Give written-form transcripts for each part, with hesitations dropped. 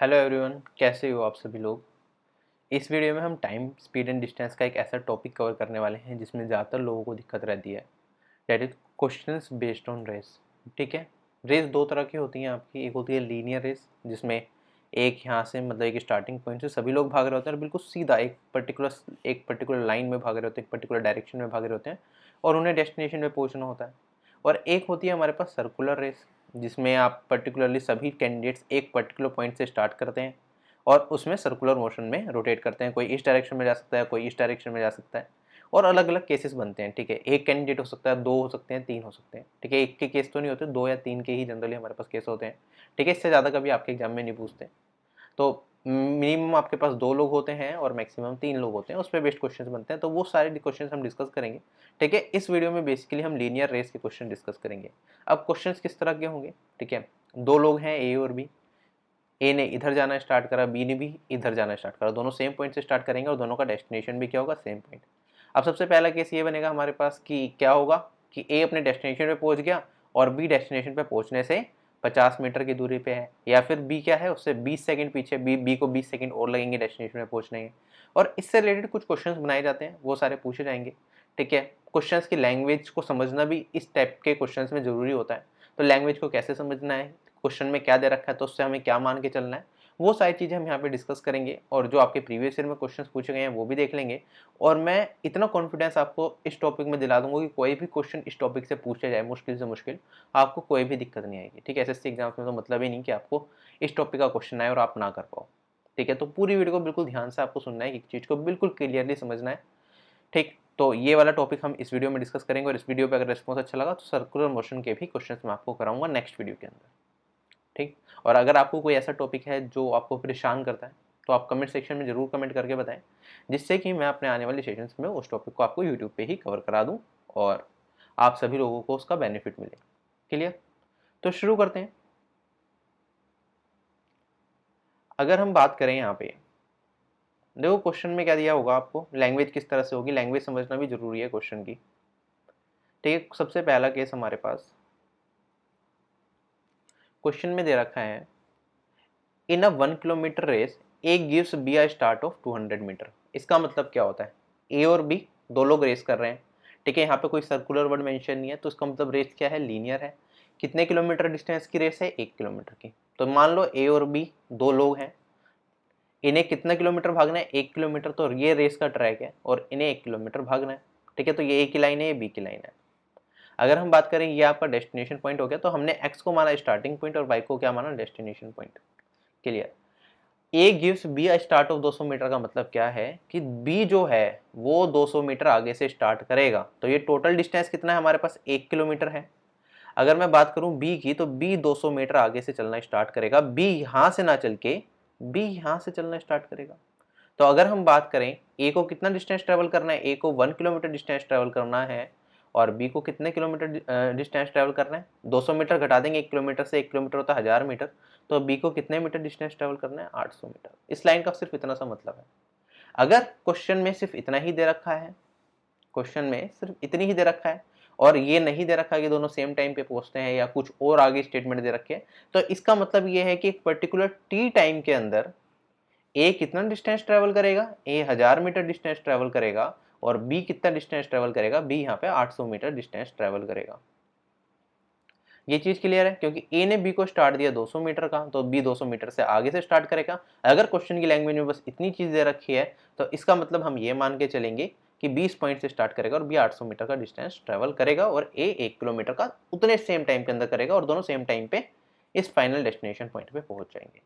Hello everyone, कैसे हो आप सभी लोग। इस वीडियो में हम टाइम स्पीड एंड डिस्टेंस का एक ऐसा टॉपिक कवर करने वाले हैं जिसमें ज़्यादातर लोगों को दिक्कत रहती है। That is questions based on race. ठीक है, रेस दो तरह की होती हैं आपकी। एक होती है लीनियर रेस, जिसमें एक यहाँ से मतलब एक स्टार्टिंग पॉइंट से सभी लोग भाग रहे होते हैं और बिल्कुल सीधा एक पर्टिकुलर लाइन में भाग रहे होते हैं, एक पर्टिकुलर डायरेक्शन में भाग रहे होते हैं और उन्हें डेस्टिनेशन में पहुँचना होता है। और एक होती है हमारे पास सर्कुलर रेस, जिसमें आप पर्टिकुलरली सभी कैंडिडेट्स एक पर्टिकुलर पॉइंट से स्टार्ट करते हैं और उसमें सर्कुलर मोशन में रोटेट करते हैं। कोई इस डायरेक्शन में जा सकता है, कोई इस डायरेक्शन में जा सकता है और अलग अलग केसेस बनते हैं। ठीक है, एक कैंडिडेट हो सकता है, दो हो सकते हैं, तीन हो सकते हैं। ठीक है, एक के केस तो नहीं होते, दो या तीन के ही जनरली हमारे पास केस होते हैं। ठीक है, इससे ज़्यादा कभी आपके एग्जाम में नहीं पूछते। तो मिनिमम आपके पास दो लोग होते हैं और मैक्सिमम तीन लोग होते हैं, उस पर बेस्ड क्वेश्चंस बनते हैं। तो वो सारे क्वेश्चंस हम डिस्कस करेंगे। ठीक है, इस वीडियो में बेसिकली हम लीनियर रेस के क्वेश्चन डिस्कस करेंगे। अब क्वेश्चंस किस तरह के होंगे। ठीक है, दो लोग हैं ए और बी। ए ने इधर जाना स्टार्ट करा, बी ने भी इधर जाना स्टार्ट करा। दोनों सेम पॉइंट से स्टार्ट करेंगे और दोनों का डेस्टिनेशन भी क्या होगा, सेम पॉइंट। अब सबसे पहला केस ये बनेगा हमारे पास कि क्या होगा कि ए अपने डेस्टिनेशन पे पहुंच गया और बी डेस्टिनेशन पे पहुंचने से 50 मीटर की दूरी पे है, या फिर बी क्या है, उससे 20 सेकंड पीछे। बी को 20 सेकंड और लगेंगे डेस्टिनेशन में पहुंचने के। और इससे रिलेटेड कुछ क्वेश्चंस बनाए जाते हैं, वो सारे पूछे जाएंगे। ठीक है, क्वेश्चंस की लैंग्वेज को समझना भी इस टाइप के क्वेश्चंस में ज़रूरी होता है। तो लैंग्वेज को कैसे समझना है, क्वेश्चन में क्या दे रखा है तो उससे हमें क्या मान के चलना है, वो सारी चीज़ें हम यहाँ पे डिस्कस करेंगे। और जो आपके प्रीवियस ईयर में क्वेश्चंस पूछे गए हैं वो भी देख लेंगे। और मैं इतना कॉन्फिडेंस आपको इस टॉपिक में दिला दूंगा कि कोई भी क्वेश्चन इस टॉपिक से पूछा जाए, मुश्किल से मुश्किल, आपको कोई भी दिक्कत नहीं आएगी। ठीक है, एसएससी एग्जाम्स में तो मतलब ही नहीं कि आपको इस टॉपिक का क्वेश्चन आए और आप ना कर पाओ। ठीक है, तो पूरी वीडियो को बिल्कुल ध्यान से आपको सुनना है, एक चीज़ को बिल्कुल क्लियरली समझना है। ठीक, तो ये वाला टॉपिक हम इस वीडियो में डिस्कस करेंगे। और इस वीडियो पे अगर रिस्पॉन्स अच्छा लगा तो सर्कुलर मोशन के भी क्वेश्चंस मैं आपको कराऊंगा नेक्स्ट वीडियो के अंदर। ठीक, और अगर आपको कोई ऐसा टॉपिक है जो आपको परेशान करता है तो आप कमेंट सेक्शन में ज़रूर कमेंट करके बताएं, जिससे कि मैं अपने आने वाले सेशंस में उस टॉपिक को आपको यूट्यूब पे ही कवर करा दूं और आप सभी लोगों को उसका बेनिफिट मिले। क्लियर, तो शुरू करते हैं। अगर हम बात करें यहाँ पे, देखो क्वेश्चन में क्या दिया होगा आपको, लैंग्वेज किस तरह से होगी, लैंग्वेज समझना भी जरूरी है क्वेश्चन की। ठीक है, सबसे पहला केस हमारे पास क्वेश्चन में दे रखा है, in a 1 kilometre race A gives B a start of 200 metre. इसका मतलब क्या होता है, ए और बी दो लोग रेस कर रहे हैं। ठीक है, यहाँ पे कोई सर्कुलर वर्ड मेंशन नहीं है, तो इसका मतलब रेस क्या है, लीनियर है। कितने किलोमीटर डिस्टेंस की रेस है, 1 किलोमीटर की। तो मान लो ए और बी दो लोग हैं, इन्हें कितना किलोमीटर भागना है, 1 किलोमीटर। तो ये रेस का ट्रैक है और इन्हें 1 किलोमीटर भागना है। ठीक है, तो ये ए की लाइन है, ये बी की लाइन है। अगर हम बात करें, ये आपका डेस्टिनेशन पॉइंट हो गया, तो हमने एक्स को माना स्टार्टिंग पॉइंट और वाई को क्या माना, destination point. Clear, A gives B a start of 200 metre का मतलब क्या है कि बी जो है वो 200 मीटर आगे से स्टार्ट करेगा। तो ये टोटल डिस्टेंस कितना है हमारे पास, 1 किलोमीटर है। अगर मैं बात करूं बी की, तो बी 200 मीटर आगे से चलना स्टार्ट करेगा। बी यहां से ना चल के बी यहां से चलना स्टार्ट करेगा। तो अगर हम बात करें, ए को कितना डिस्टेंस ट्रेवल करना है, ए को 1 किलोमीटर डिस्टेंस ट्रेवल करना है और बी को कितने किलोमीटर डिस्टेंस ट्रेवल करना है, 200 मीटर घटा देंगे 1 किलोमीटर से, 1 किलोमीटर होता है 1000 मीटर। तो बी को कितने मीटर डिस्टेंस ट्रेवल करना है, 800 मीटर। इस लाइन का सिर्फ इतना सा मतलब है। अगर क्वेश्चन में सिर्फ इतना ही दे रखा है, क्वेश्चन में सिर्फ इतनी ही दे रखा है और ये नहीं दे रखा है कि दोनों सेम टाइम पे पहुंचते हैं या कुछ और आगे स्टेटमेंट दे रखे हैं, तो इसका मतलब ये है कि एक पर्टिकुलर टी टाइम के अंदर ए कितना डिस्टेंस ट्रेवल करेगा, ए 1000 मीटर डिस्टेंस ट्रेवल करेगा और बी कितना डिस्टेंस ट्रेवल करेगा, बी यहाँ पे 800 मीटर डिस्टेंस ट्रेवल करेगा। ये चीज क्लियर है, क्योंकि ए ने बी को स्टार्ट दिया 200 मीटर का, तो बी 200 मीटर से आगे से स्टार्ट करेगा। अगर क्वेश्चन की लैंग्वेज में बस इतनी चीज दे रखी है तो इसका मतलब हम ये मान के चलेंगे कि 20 पॉइंट से स्टार्ट करेगा और बी 800 मीटर का डिस्टेंस ट्रेवल करेगा और ए 1 किलोमीटर का उतने सेम टाइम के अंदर करेगा और दोनों सेम टाइम पे इस फाइनल डेस्टिनेशन पॉइंट पे पहुंच जाएंगे।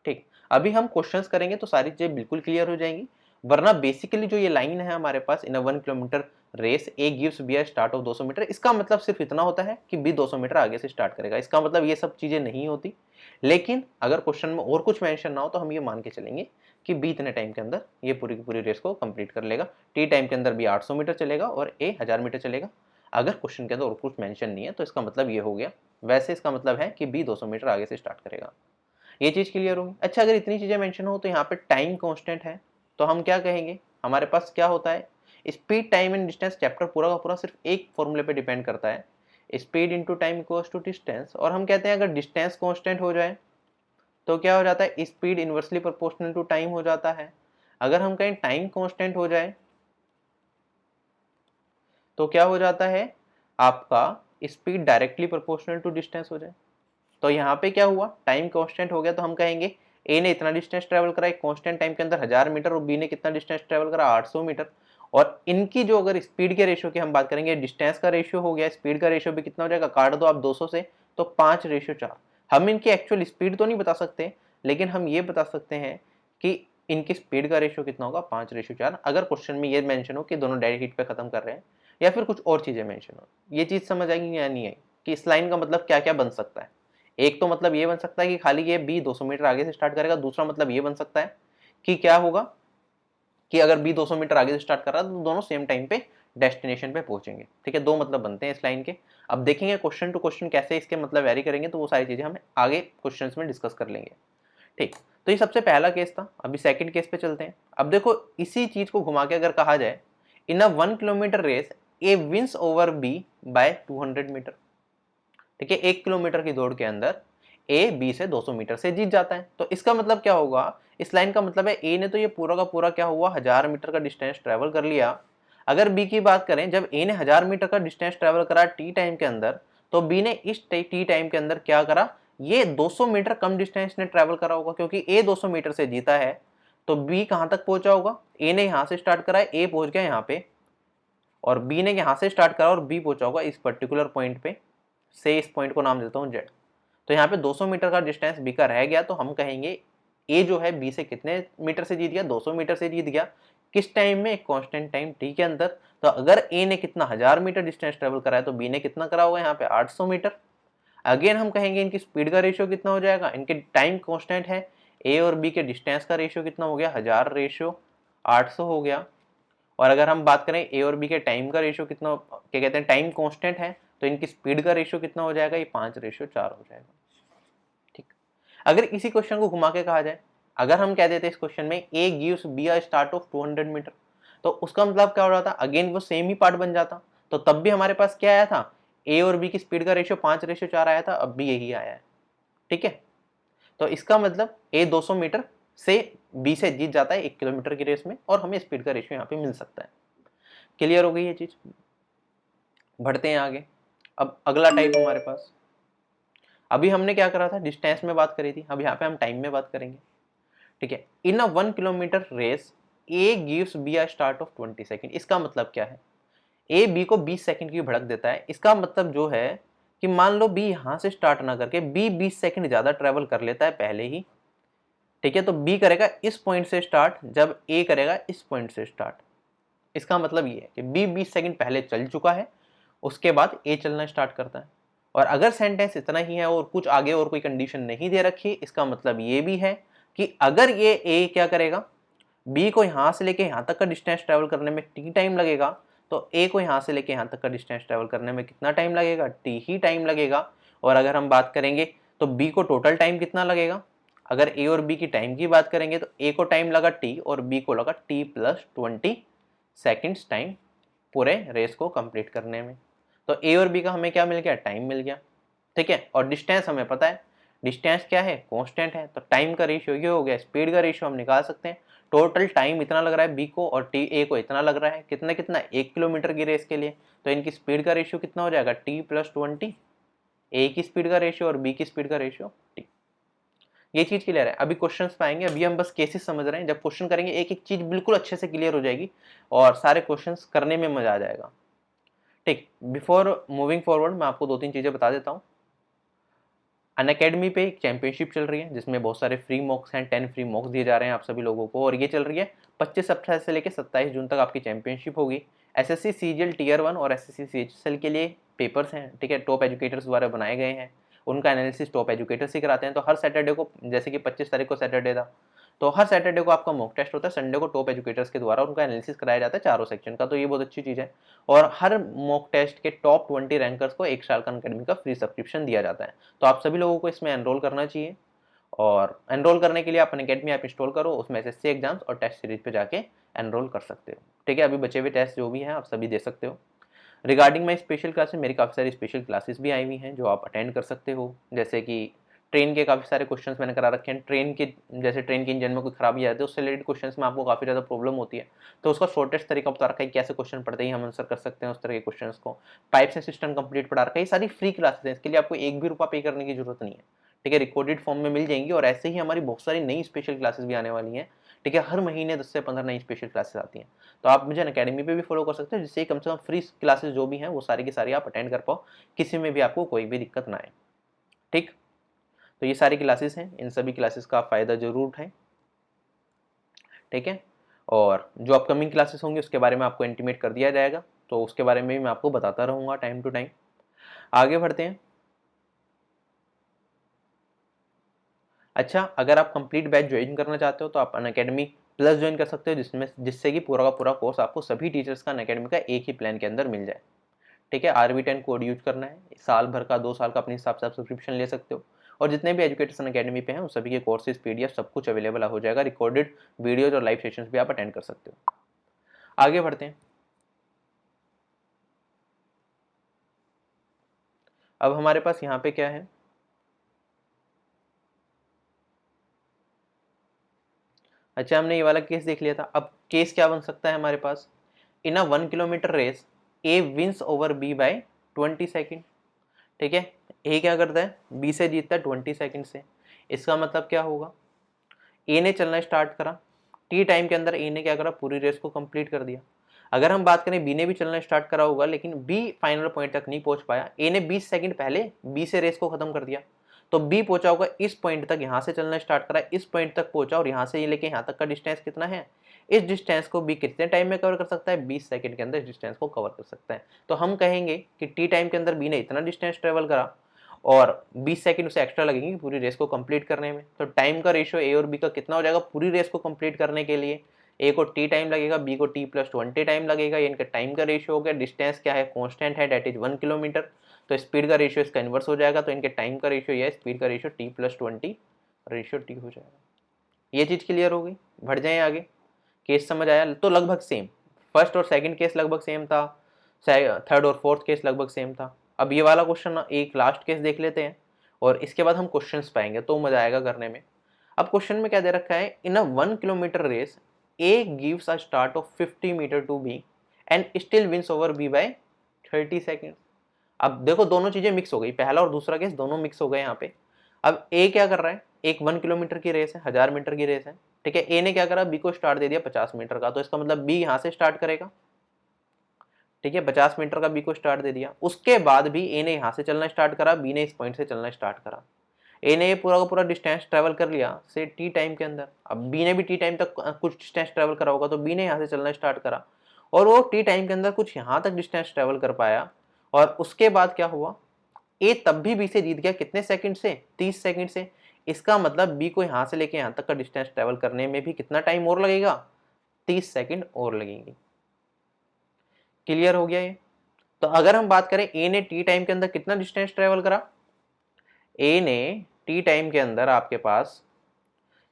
ठीक, अभी हम क्वेश्चंस करेंगे तो सारी चीजें बिल्कुल क्लियर हो जाएंगी। वरना बेसिकली जो ये लाइन है हमारे पास, in 1 kilometre race A gives B a start of 200 metre, इसका मतलब सिर्फ इतना होता है कि बी 200 मीटर आगे से स्टार्ट करेगा। इसका मतलब ये सब चीजें नहीं होती। लेकिन अगर क्वेश्चन में और कुछ मेंशन ना हो तो हम ये मान के चलेंगे कि बी इतने टाइम के अंदर ये पूरी की पूरी रेस को कंप्लीट कर लेगा। टी टाइम के अंदर बी 800 मीटर चलेगा और ए 1000 मीटर चलेगा। अगर क्वेश्चन के अंदर और कुछ मेंशन नहीं है तो इसका मतलब ये हो गया। वैसे इसका मतलब है कि बी 200 मीटर आगे से स्टार्ट करेगा। ये चीज क्लियर होगी। अच्छा, अगर इतनी चीजें मेंशन हो तो यहाँ पे टाइम कांस्टेंट है, तो हम क्या कहेंगे, हमारे पास क्या होता है, speed time and distance chapter पूरा का पूरा सिर्फ एक फॉर्मूले पे डिपेंड करता है, speed into time equals to distance. और हम कहते हैं अगर डिस्टेंस कांस्टेंट हो जाए तो क्या हो जाता है, speed inversely proportional to time हो जाता है। अगर हम कहें टाइम कांस्टेंट हो जाए तो क्या हो जाता है, आपका speed directly proportional to distance हो जाए। तो यहाँ पे क्या हुआ, टाइम कांस्टेंट हो गया, तो हम कहेंगे ए ने इतना डिस्टेंस ट्रेवल करा एक कांस्टेंट टाइम के अंदर 1000 मीटर, और बी ने कितना डिस्टेंस ट्रेवल करा 800 मीटर। और इनकी जो अगर स्पीड के रेशियो की हम बात करेंगे, डिस्टेंस का रेशियो हो गया, स्पीड का रेशियो भी कितना हो जाएगा, काट दो आप 200 से, तो 5:4। हम इनकी एक्चुअल स्पीड तो नहीं बता सकते, लेकिन हम ये बता सकते हैं कि इनकी स्पीड का रेशियो कितना होगा, 5:4। अगर क्वेश्चन में ये मेंशन हो कि दोनों डेड हीट पे खत्म कर रहे हैं, या फिर कुछ और चीजें मेंशन हो। ये चीज समझ आएगी या नहीं आई कि इस लाइन का मतलब क्या क्या बन सकता है। एक तो मतलब ये बन सकता है कि खाली ये बी 200 मीटर आगे से स्टार्ट करेगा। दूसरा मतलब ये बन सकता है कि क्या होगा कि अगर बी 200 मीटर आगे से स्टार्ट कर रहा है तो दोनों सेम टाइम पे डेस्टिनेशन पे पहुंचेंगे। ठीक है, दो मतलब बनते हैं इस लाइन के। अब देखेंगे क्वेश्चन टू क्वेश्चन कैसे इसके मतलब वेरी करेंगे, तो वो सारी चीजें हम आगे क्वेश्चन में डिस्कस कर लेंगे। ठीक, तो ये सबसे पहला केस था। अभी सेकंड केस पे चलते हैं। अब देखो, इसी चीज को घुमा के अगर कहा जाए, in a 1 kilometre race a wins over B by 200 metre. ठीक है, 1 किलोमीटर की दौड़ के अंदर ए बी से 200 मीटर से जीत जाता है। तो इसका मतलब क्या होगा, इस लाइन का मतलब है ए ने तो ये पूरा का पूरा क्या हुआ, 1000 मीटर का डिस्टेंस ट्रेवल कर लिया। अगर बी की बात करें, जब ए ने 1000 मीटर का डिस्टेंस ट्रेवल करा टी टाइम के अंदर, तो बी ने इस टी टाइम के अंदर क्या करा, ये 200 मीटर कम डिस्टेंस ने ट्रेवल करा होगा, क्योंकि ए 200 मीटर से जीता है। तो बी कहां तक पहुंचा होगा, ए ने यहां से स्टार्ट करा है, ए पहुंच गया यहाँ पे, और बी ने यहां से स्टार्ट करा और बी पहुंचा होगा इस पर्टिकुलर पॉइंट पे, से इस पॉइंट को नाम देता हूं जेड। तो यहाँ पे 200 मीटर का डिस्टेंस बी का रह गया, तो हम कहेंगे ए जो है बी से कितने मीटर से जीत गया, 200 मीटर से जीत गया। किस टाइम में, एक कांस्टेंट टाइम टी के अंदर। तो अगर ए ने कितना 1000 मीटर डिस्टेंस ट्रेवल करा है, तो बी ने कितना करा होगा यहाँ पे 800 मीटर। अगेन हम कहेंगे इनकी स्पीड का रेशियो कितना हो जाएगा, इनके टाइम कांस्टेंट है, ए और बी के डिस्टेंस का रेशियो कितना हो गया, 1000 रेशियो 800 हो गया। और अगर हम बात करें ए और बी के टाइम का रेशियो कितना, क्या कहते हैं, टाइम कांस्टेंट है, तो इनकी स्पीड का रेशियो कितना हो जाएगा, ये 5:4 हो जाएगा। ठीक, अगर इसी क्वेश्चन को घुमा के कहा जाए, अगर हम कह देते इस क्वेश्चन में A gives B a start of 200 metre, तो उसका मतलब क्या हो रहा था, अगेन वो सेम ही पार्ट बन जाता। तो तब भी हमारे पास क्या आया था, ए और बी की स्पीड का रेशियो 5:4 आया था, अब भी यही आया है। ठीक है, तो इसका मतलब ए 200 मीटर से बी से जीत जाता है 1 किलोमीटर की रेस में, और हमें स्पीड का रेशियो यहाँ पे मिल सकता है। क्लियर हो गई ये चीज, बढ़ते हैं आगे। अब अगला टाइप हमारे पास, अभी हमने क्या करा था, डिस्टेंस में बात करी थी, अब यहाँ पे हम टाइम में बात करेंगे। ठीक है, in a 1 kilometre race A gives B a start of 20 second. इसका मतलब क्या है, ए बी को 20 सेकंड की भड़क देता है। इसका मतलब जो है कि मान लो बी यहां से स्टार्ट ना करके बी 20 सेकंड ज्यादा ट्रेवल कर लेता है पहले ही। ठीक है, तो बी करेगा इस पॉइंट से स्टार्ट, जब ए करेगा इस पॉइंट से स्टार्ट। इसका मतलब ये है कि बी 20 सेकंड पहले चल चुका है, उसके बाद ए चलना स्टार्ट करता है। और अगर सेंटेंस इतना ही है और कुछ आगे और कोई कंडीशन नहीं दे रखी, इसका मतलब ये भी है कि अगर ये ए क्या करेगा, बी को यहां से लेके यहां तक का डिस्टेंस ट्रेवल करने में टी टाइम लगेगा, तो ए को यहां से लेके यहां तक का डिस्टेंस ट्रेवल करने में कितना टाइम लगेगा, टी ही टाइम लगेगा। और अगर हम बात करेंगे तो बी को टोटल टाइम कितना लगेगा, अगर ए और बी की टाइम की बात करेंगे तो ए को टाइम लगा टी और बी को लगा टी प्लस 20 सेकेंड्स टाइम पूरे रेस को कंप्लीट करने में। तो ए और बी का हमें क्या मिल गया, टाइम मिल गया। ठीक है, और डिस्टेंस हमें पता है, डिस्टेंस क्या है, कांस्टेंट है, तो टाइम का रेशियो ये हो गया, स्पीड का रेशियो हम निकाल सकते हैं। टोटल टाइम इतना लग रहा है बी को और टी ए को इतना लग रहा है, कितना कितना, 1 किलोमीटर की रेस के लिए। तो इनकी स्पीड का रेशियो कितना हो जाएगा, टी प्लस 20, ए की स्पीड का रेशियो और बी की स्पीड का रेशियो टी। ये चीज क्लियर है। अभी क्वेश्चंस पाएंगे, अभी हम बस केसेस समझ रहे हैं, जब क्वेश्चन करेंगे एक एक चीज बिल्कुल अच्छे से क्लियर हो जाएगी और सारे क्वेश्चंस करने में मजा आ जाएगा। ठीक, बिफोर मूविंग फॉरवर्ड मैं आपको 2-3 चीजें बता देता हूँ। अनअकैडमी पे एक चैंपियनशिप चल रही है जिसमें बहुत सारे फ्री मॉक्स हैं, 10 फ्री मॉक्स दिए जा रहे हैं आप सभी लोगों को, और ये चल रही है 25 अप्रैल से लेकर 27 जून तक आपकी चैंपियनशिप होगी। एसएससी सीजीएल टियर 1 और एसएससी सीएचएसएल के लिए पेपर्स हैं। ठीक है, टॉप एजुकेटर्स द्वारा बनाए गए हैं, उनका एनालिसिस टॉप एजुकेटर्स ही कराते हैं। तो हर सैटरडे को, जैसे कि 25 तारीख को सैटरडे था, तो हर सैटरडे को आपका मॉक टेस्ट होता है, संडे को टॉप एजुकेटर्स के द्वारा उनका एनालिसिस कराया जाता है चारों सेक्शन का। तो ये बहुत अच्छी चीज़ है। और हर मॉक टेस्ट के टॉप 20 रैंकर्स को 1 साल का अनअकैडमी का फ्री सब्सक्रिप्शन दिया जाता है। तो आप सभी लोगों को इसमें एनरोल करना चाहिए, और एनरोल करने के लिए आप अनअकैडमी ऐप इंस्टॉल करो, उसमें एसएससी एग्जाम्स और टेस्ट सीरीज पे जाके एनरोल कर सकते हो। ठीक है, अभी बचे हुए टेस्ट जो भी हैं आप सभी दे सकते हो। रिगार्डिंग माई स्पेशल क्लासेस, मेरी काफ़ी सारी स्पेशल क्लासेस भी आई हुई हैं जो आप अटेंड कर सकते हो, जैसे कि ट्रेन के काफ़ी सारे क्वेश्चंस मैंने करा रखे हैं। ट्रेन के जैसे ट्रेन के इंजन में कोई खराबी आती है उससे रिलेटेड क्वेश्चंस में आपको काफ़ी ज़्यादा प्रॉब्लम होती है, तो उसका शॉर्टेस्ट तरीका बता रखा है कैसे क्वेश्चन पढ़ते ही हम आंसर कर सकते हैं उस तरह के क्वेश्चंस को। पाइप्स एंड सिस्टम कंप्लीट पढ़ा रखा है। ये सारी फ्री क्लासेस हैं, इसके लिए आपको एक भी रुपया पे करने की जरूरत नहीं है, ठीक है। रिकॉर्डेड फॉर्म में मिल जाएंगी और ऐसे ही हमारी बहुत सारी नई स्पेशल क्लासेस भी आने वाली हैं, ठीक है। हर महीने 10 से 15 नई स्पेशल क्लासेस आती हैं, तो आप मुझे अकेडमी पे भी फॉलो कर सकते हैं, जिससे कम से कम फ्री क्लासेस जो भी हैं वो सारी की सारी आप अटेंड कर पाओ, किसी में भी आपको कोई भी दिक्कत ना आए, ठीक। तो ये सारी क्लासेस हैं, इन सभी क्लासेस का आप फायदा जरूर उठाएं, ठीक है। और जो अपकमिंग क्लासेस होंगी उसके बारे में आपको इंटीमेट कर दिया जाएगा, तो उसके बारे में भी मैं आपको बताता रहूँगा टाइम टू टाइम। आगे बढ़ते हैं। अच्छा, अगर आप कंप्लीट बैच ज्वाइन करना चाहते हो तो आप अनअकैडमी प्लस ज्वाइन कर सकते हो, जिससे कि पूरा का पूरा कोर्स आपको सभी टीचर्स का अनअकैडमी का एक ही प्लान के अंदर मिल जाए, ठीक है। RV10 कोड यूज करना है, साल भर का 2 साल का अपने हिसाब से आप सब्सक्रिप्शन ले सकते हो, और जितने भी एजुकेटर्स अनअकैडमी पे हैं उन सभी के कोर्सेज PDF सब कुछ अवेलेबल हो जाएगा। रिकॉर्डेड वीडियोज और लाइव सेशंस भी आप अटेंड कर सकते हो। आगे बढ़ते हैं। अब हमारे पास यहाँ पे क्या है, अच्छा हमने ये वाला केस देख लिया था। अब केस क्या बन सकता है हमारे पास, in a 1 kilometre race A wins over B by 20 second, ठीक है। A क्या करता है, B से जीतता है 20 सेकेंड से। इसका मतलब क्या होगा, A ने चलना स्टार्ट करा, T टाइम के अंदर A ने क्या करा, पूरी रेस को कंप्लीट कर दिया। अगर हम बात करें B ने भी चलना स्टार्ट करा होगा, लेकिन B फाइनल पॉइंट तक नहीं पहुंच पाया, A ने 20 सेकंड पहले B से रेस को खत्म कर दिया, तो B पहुंचा होगा इस पॉइंट तक, यहाँ से चलना स्टार्ट करा, इस पॉइंट तक पहुंचा, और यहाँ से ये लेके यहाँ तक का डिस्टेंस कितना है, इस डिस्टेंस को B कितने टाइम में कवर कर सकता है, 20 सेकंड के अंदर इस डिस्टेंस को कवर कर सकता है। तो हम कहेंगे कि T टाइम के अंदर B ने इतना डिस्टेंस ट्रेवल करा और 20 सेकंड उसे एक्स्ट्रा लगेंगे पूरी रेस को कंप्लीट करने में। तो टाइम का रेशियो A और B का कितना हो जाएगा पूरी रेस को कंप्लीट करने के लिए, A को T टाइम लगेगा, B को T प्लस 20 टाइम लगेगा। ये इनका टाइम का रेशियो हो गया। डिस्टेंस क्या है, कांस्टेंट है, दैट इज 1 किलोमीटर। तो स्पीड का रेशियो इसका इन्वर्स हो जाएगा, तो इनके टाइम का रेशियो ये स्पीड का ratio T plus 20 ratio T हो जाएगा। ये चीज क्लियर हो गई, बढ़ जाए आगे। केस समझ आया, तो लगभग सेम, फर्स्ट और सेकंड केस लगभग सेम था, थर्ड और फोर्थ केस लगभग सेम था। अब ये वाला क्वेश्चन एक लास्ट केस देख लेते हैं और इसके बाद हम क्वेश्चंस पाएंगे, तो मजा आएगा करने में। अब क्वेश्चन में क्या दे रखा है, in a 1 kilometre race A gives a start of 50 metre to B and still wins over B by 30 second. अब देखो दोनों चीजें मिक्स हो गई, पहला और दूसरा केस दोनों मिक्स हो गए यहाँ पे। अब A क्या कर रहा है, एक 1 किलोमीटर की रेस है, 1000 मीटर की रेस है, ठीक है। A ने क्या करा, B को स्टार्ट दे दिया 50 मीटर का, तो इसका मतलब B यहाँ से स्टार्ट करेगा, ठीक है। 50 मीटर का B को स्टार्ट दे दिया, उसके बाद भी A ने यहाँ से चलना स्टार्ट करा, B ने इस पॉइंट से चलना स्टार्ट करा। A ने ये पूरा का पूरा डिस्टेंस ट्रेवल कर लिया से T टाइम के अंदर। अब B ने भी T टाइम तक कुछ डिस्टेंस ट्रेवल करा होगा, तो B ने यहाँ से चलना स्टार्ट करा और वो T टाइम के अंदर कुछ यहाँ तक डिस्टेंस ट्रेवल कर पाया, और उसके बाद क्या हुआ, A तब भी B से जीत गया, कितने सेकंड से, 30 सेकंड से। इसका मतलब B को यहाँ से लेके यहाँ तक का डिस्टेंस ट्रेवल करने में भी कितना टाइम और लगेगा, 30 सेकंड और लगेंगे। क्लियर हो गया ये। तो अगर हम बात करें A ने T टाइम के अंदर कितना डिस्टेंस ट्रेवल करा, A ने T टाइम के अंदर आपके पास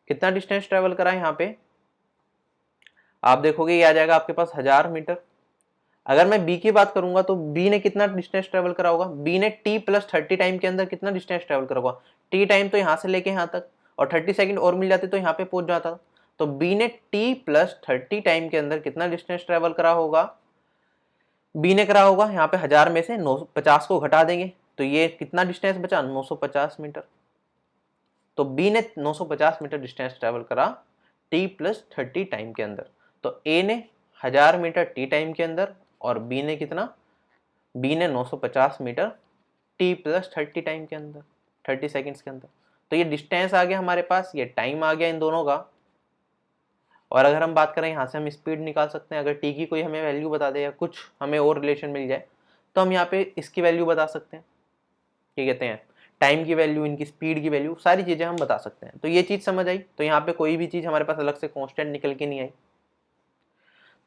कितना डिस्टेंस ट्रेवल करा, यहाँ पे आप देखोगे ये आ जाएगा आपके पास 1000 मीटर। अगर मैं B की बात करूंगा तो B ने कितना डिस्टेंस ट्रेवल करा होगा, B ने T प्लस 30 टाइम के अंदर कितना डिस्टेंस ट्रेवल करा होगा, T टाइम तो यहाँ से लेके यहाँ तक, और 30 सेकंड और मिल जाते तो यहाँ पे पहुंच जाता। तो B ने T प्लस 30 टाइम के अंदर कितना डिस्टेंस ट्रेवल करा होगा, B ने करा होगा, यहाँ पे 1000 में से 950 को घटा देंगे तो ये कितना डिस्टेंस बचा, 950 मीटर। तो B ने 950 मीटर डिस्टेंस ट्रेवल करा T प्लस 30 टाइम के अंदर। तो A ने 1000 मीटर T टाइम के अंदर और B ने कितना, B ने 950 मीटर T प्लस 30 टाइम के अंदर, 30 सेकेंड्स के अंदर। तो ये डिस्टेंस आ गया हमारे पास, ये टाइम आ गया इन दोनों का। और अगर हम बात करें यहाँ से हम स्पीड निकाल सकते हैं, अगर T की कोई हमें वैल्यू बता दे या कुछ हमें और रिलेशन मिल जाए तो हम यहाँ पे इसकी वैल्यू बता सकते हैं, क्या कहते हैं, टाइम की वैल्यू, इनकी स्पीड की वैल्यू, सारी चीजें हम बता सकते हैं। तो ये चीज समझ आई, तो यहाँ पे कोई भी चीज हमारे पास अलग से कांस्टेंट निकल के नहीं आई।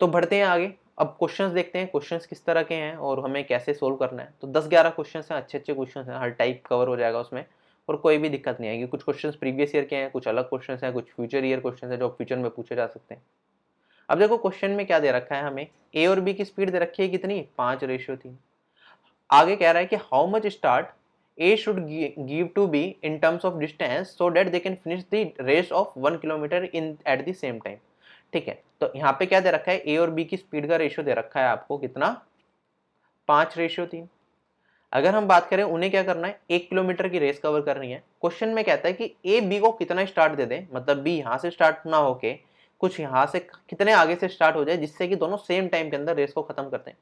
तो बढ़ते हैं आगे, अब क्वेश्चंस देखते हैं, क्वेश्चंस किस तरह के हैं और हमें कैसे सोल्व करना है। तो 10-11 क्वेश्चंस हैं, अच्छे अच्छे क्वेश्चंस हैं, हर टाइप कवर हो जाएगा उसमें और कोई भी दिक्कत नहीं आएगी। कुछ क्वेश्चंस प्रीवियस ईयर के हैं, कुछ अलग क्वेश्चंस हैं, कुछ फ्यूचर ईयर क्वेश्चंस हैं जो फ्यूचर में पूछे जा सकते हैं। अब देखो क्वेश्चन में क्या दे रखा है, हमें ए और बी की स्पीड दे रखी है कितनी, 5:3। आगे कह रहा है कि how much start A should give to B in terms of distance so that they can finish the race of 1 kilometre in at the same time। ठीक है, तो यहाँ पे क्या दे रखा है, A और B की स्पीड का रेशियो दे रखा है आपको कितना, 5:3। अगर हम बात करें उन्हें क्या करना है, 1 किलोमीटर की रेस कवर करनी है। क्वेश्चन में कहता है कि ए बी को कितना स्टार्ट दे दे, मतलब बी यहाँ से स्टार्ट ना होके कुछ यहाँ से कितने आगे से स्टार्ट हो जाए जिससे कि दोनों सेम टाइम के अंदर रेस को खत्म करते हैं।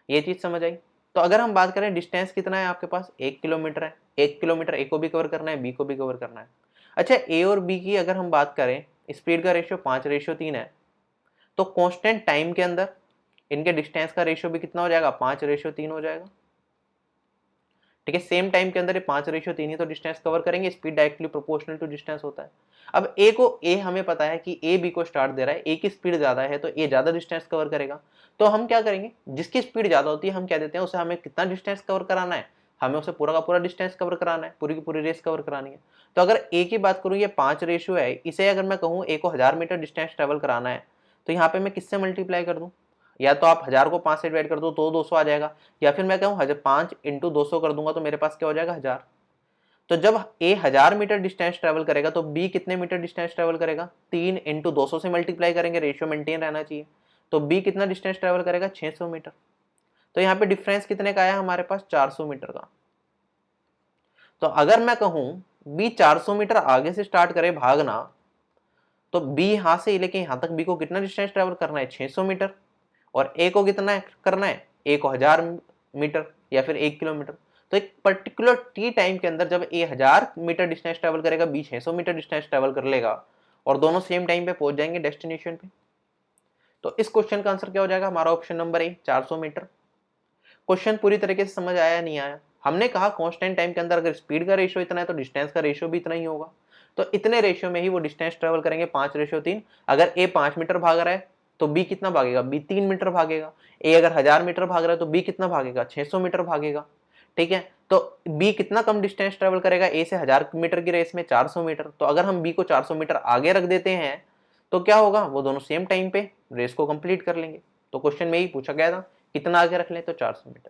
ये चीज समझ आई। तो अगर हम बात करें डिस्टेंस कितना है आपके पास, 1 किलोमीटर है। 1 किलोमीटर ए को भी कवर करना है, बी को भी कवर करना है। अच्छा, ए और बी की अगर हम बात करें, स्पीड का रेशियो 5:3 है, तो कॉन्स्टेंट टाइम के अंदर इनके डिस्टेंस का रेशियो भी कितना हो जाएगा, 5:3 हो जाएगा। ठीक है, सेम टाइम के अंदर ये 5:3 ही तो डिस्टेंस कवर करेंगे। Speed directly proportional to distance होता है। अब ए हमें पता है कि ए बी को स्टार्ट दे रहा है, ए की स्पीड ज्यादा है तो ए ज्यादा डिस्टेंस कवर करेगा। तो हम क्या करेंगे, जिसकी स्पीड ज्यादा होती है हम क्या देते हैं उसे, हमें कितना डिस्टेंस कवर कराना है, हमें उसे पूरा का पूरा डिस्टेंस कवर कराना है, पूरी की पूरी रेस कवर करानी है। तो अगर ए की बात करूँ, ये 5 रेशियो है, इसे अगर मैं कहूँ ए को 1000 मीटर डिस्टेंस ट्रेवल कराना है, तो यहाँ पे मैं किससे मल्टीप्लाई कर दूँ, या तो आप 1000 को 5 से डिवाइड कर दो तो 200 आ जाएगा, या फिर मैं कहूँ 5 इंटू 200 कर दूंगा तो मेरे पास क्या हो जाएगा, 1000। तो जब ए 1000 मीटर डिस्टेंस ट्रेवल करेगा तो बी कितने मीटर डिस्टेंस ट्रेवल करेगा, 3 इंटू 200 से मल्टीप्लाई करेंगे, रेशियो मेंटेन रहना चाहिए। तो बी कितना डिस्टेंस ट्रेवल करेगा, 600 मीटर। तो यहाँ पे डिफरेंस कितने का आया हमारे पास, 400 मीटर का। तो अगर मैं कहूँ बी 400 मीटर आगे से स्टार्ट करे भागना, तो बी यहाँ से लेके यहाँ तक बी को कितना डिस्टेंस ट्रेवल करना है, 600 मीटर। और ए को कितना करना है, ए को 1000 मीटर या फिर 1 किलोमीटर। तो एक पर्टिकुलर टी टाइम के अंदर जब ए 1000 मीटर डिस्टेंस ट्रेवल करेगा, बी 600 मीटर डिस्टेंस ट्रेवल कर लेगा, और दोनों सेम टाइम पे पहुंच जाएंगे डेस्टिनेशन पे। तो इस क्वेश्चन का आंसर क्या हो जाएगा, हमारा option number A, 400 metre. Question पूरी तरीके से समझ आया नहीं आया। हमने कहा कांस्टेंट टाइम के अंदर अगर स्पीड का रेशियो इतना है तो डिस्टेंस का रेशियो भी इतना ही होगा। तो इतने रेशियो में ही वो डिस्टेंस ट्रेवल करेंगे, 5:3। अगर ए 5 मीटर भाग रहा है तो बी कितना भागेगा, बी 3 मीटर भागेगा। ए अगर 1000 मीटर भाग रहा है तो बी कितना भागेगा, 600 मीटर भागेगा। ठीक है, तो बी कितना कम डिस्टेंस ट्रेवल करेगा ए से, 1000 मीटर की रेस में 400 मीटर। तो अगर हम बी को 400 मीटर आगे रख देते हैं तो क्या होगा, वो दोनों सेम टाइम पे रेस को कंप्लीट कर लेंगे। तो क्वेश्चन में ही पूछा गया था कितना आगे रख लें, तो 400 मीटर।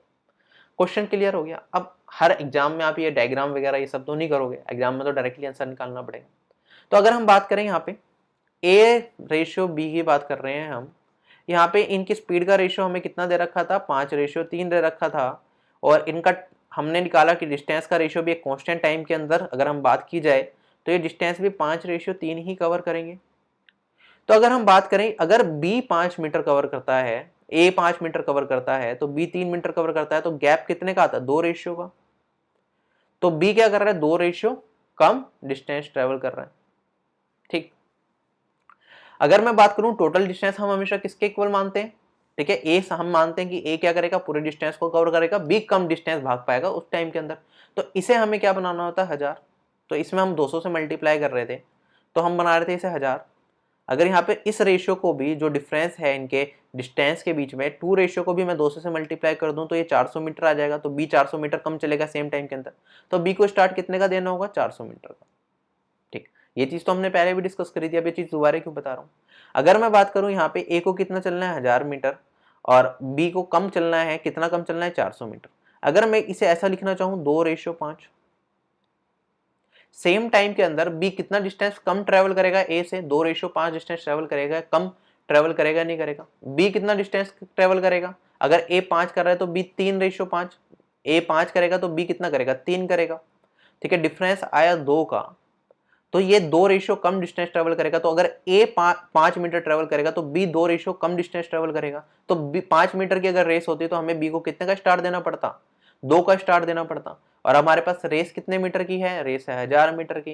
क्वेश्चन क्लियर हो गया। अब हर एग्जाम में आप ये डायग्राम वगैरह ये सब तो नहीं करोगे, एग्जाम में तो डायरेक्टली आंसर निकालना पड़ेगा। तो अगर हम बात करें यहाँ पे ए रेशियो बी की बात कर रहे हैं हम, यहाँ पे इनकी स्पीड का रेशियो हमें कितना दे रखा था, 5:3 दे रखा था। और इनका हमने निकाला कि डिस्टेंस का रेशियो भी एक कांस्टेंट टाइम के अंदर अगर हम बात की जाए तो ये डिस्टेंस भी 5:3 ही कवर करेंगे। तो अगर हम बात करें, अगर बी 5 मीटर कवर करता है, ए 5 मीटर कवर करता है, तो बी 3 मीटर कवर करता है, तो गैप कितने का आता है, 2 रेशियो का। तो बी क्या कर रहा है, 2 रेशियो कम डिस्टेंस ट्रेवल कर रहा है। ठीक, अगर मैं बात करूं टोटल डिस्टेंस हम हमेशा किसके इक्वल मानते हैं, ठीक है, ए हम मानते हैं कि ए क्या करेगा, पूरे डिस्टेंस को कवर करेगा, बी कम डिस्टेंस भाग पाएगा उस टाइम के अंदर। तो इसे हमें क्या बनाना होता है, 1000। तो इसमें हम 200 से मल्टीप्लाई कर रहे थे, तो हम बना रहे थे इसे 1000। अगर यहाँ पे इस रेशियो को भी, जो डिफरेंस है इनके डिस्टेंस के बीच में, 2 रेशियो को भी मैं 200 से मल्टीप्लाई कर दूं तो ये 400 मीटर आ जाएगा। तो बी 400 मीटर कम चलेगा सेम टाइम के अंदर। तो बी को स्टार्ट कितने का देना होगा, 400 मीटर का। ठीक, ये चीज तो हमने पहले भी डिस्कस करी थी, अब ये चीज दोबारा क्यों बता रहा हूँ। अगर मैं बात करूं यहाँ पे ए को कितना चलना है, 1000 मीटर, और बी को कम चलना है, कितना कम चलना है, 400 मीटर। अगर मैं इसे ऐसा लिखना चाहूँ 2:5, सेम टाइम के अंदर बी कितना डिस्टेंस कम ट्रेवल करेगा ए से, 2:5 डिस्टेंस ट्रेवल करेगा, कम ट्रेवल करेगा नहीं करेगा। बी कितना डिस्टेंस ट्रेवल करेगा, अगर ए 5 कर रहा है तो बी 3:5, ए 5 करेगा तो बी कितना करेगा, 3 करेगा। ठीक है, डिफरेंस आया 2 का। तो ये 2 रेशियो कम डिस्टेंस ट्रेवल करेगा। तो अगर ए 5 मीटर ट्रेवल करेगा तो बी 2 रेशियो कम डिस्टेंस ट्रेवल करेगा। तो बी 5 मीटर की अगर रेस होती तो हमें बी को कितने का स्टार्ट देना पड़ता, 2 का स्टार्ट देना पड़ता। और हमारे पास रेस कितने मीटर की है, रेस है 1000 मीटर की।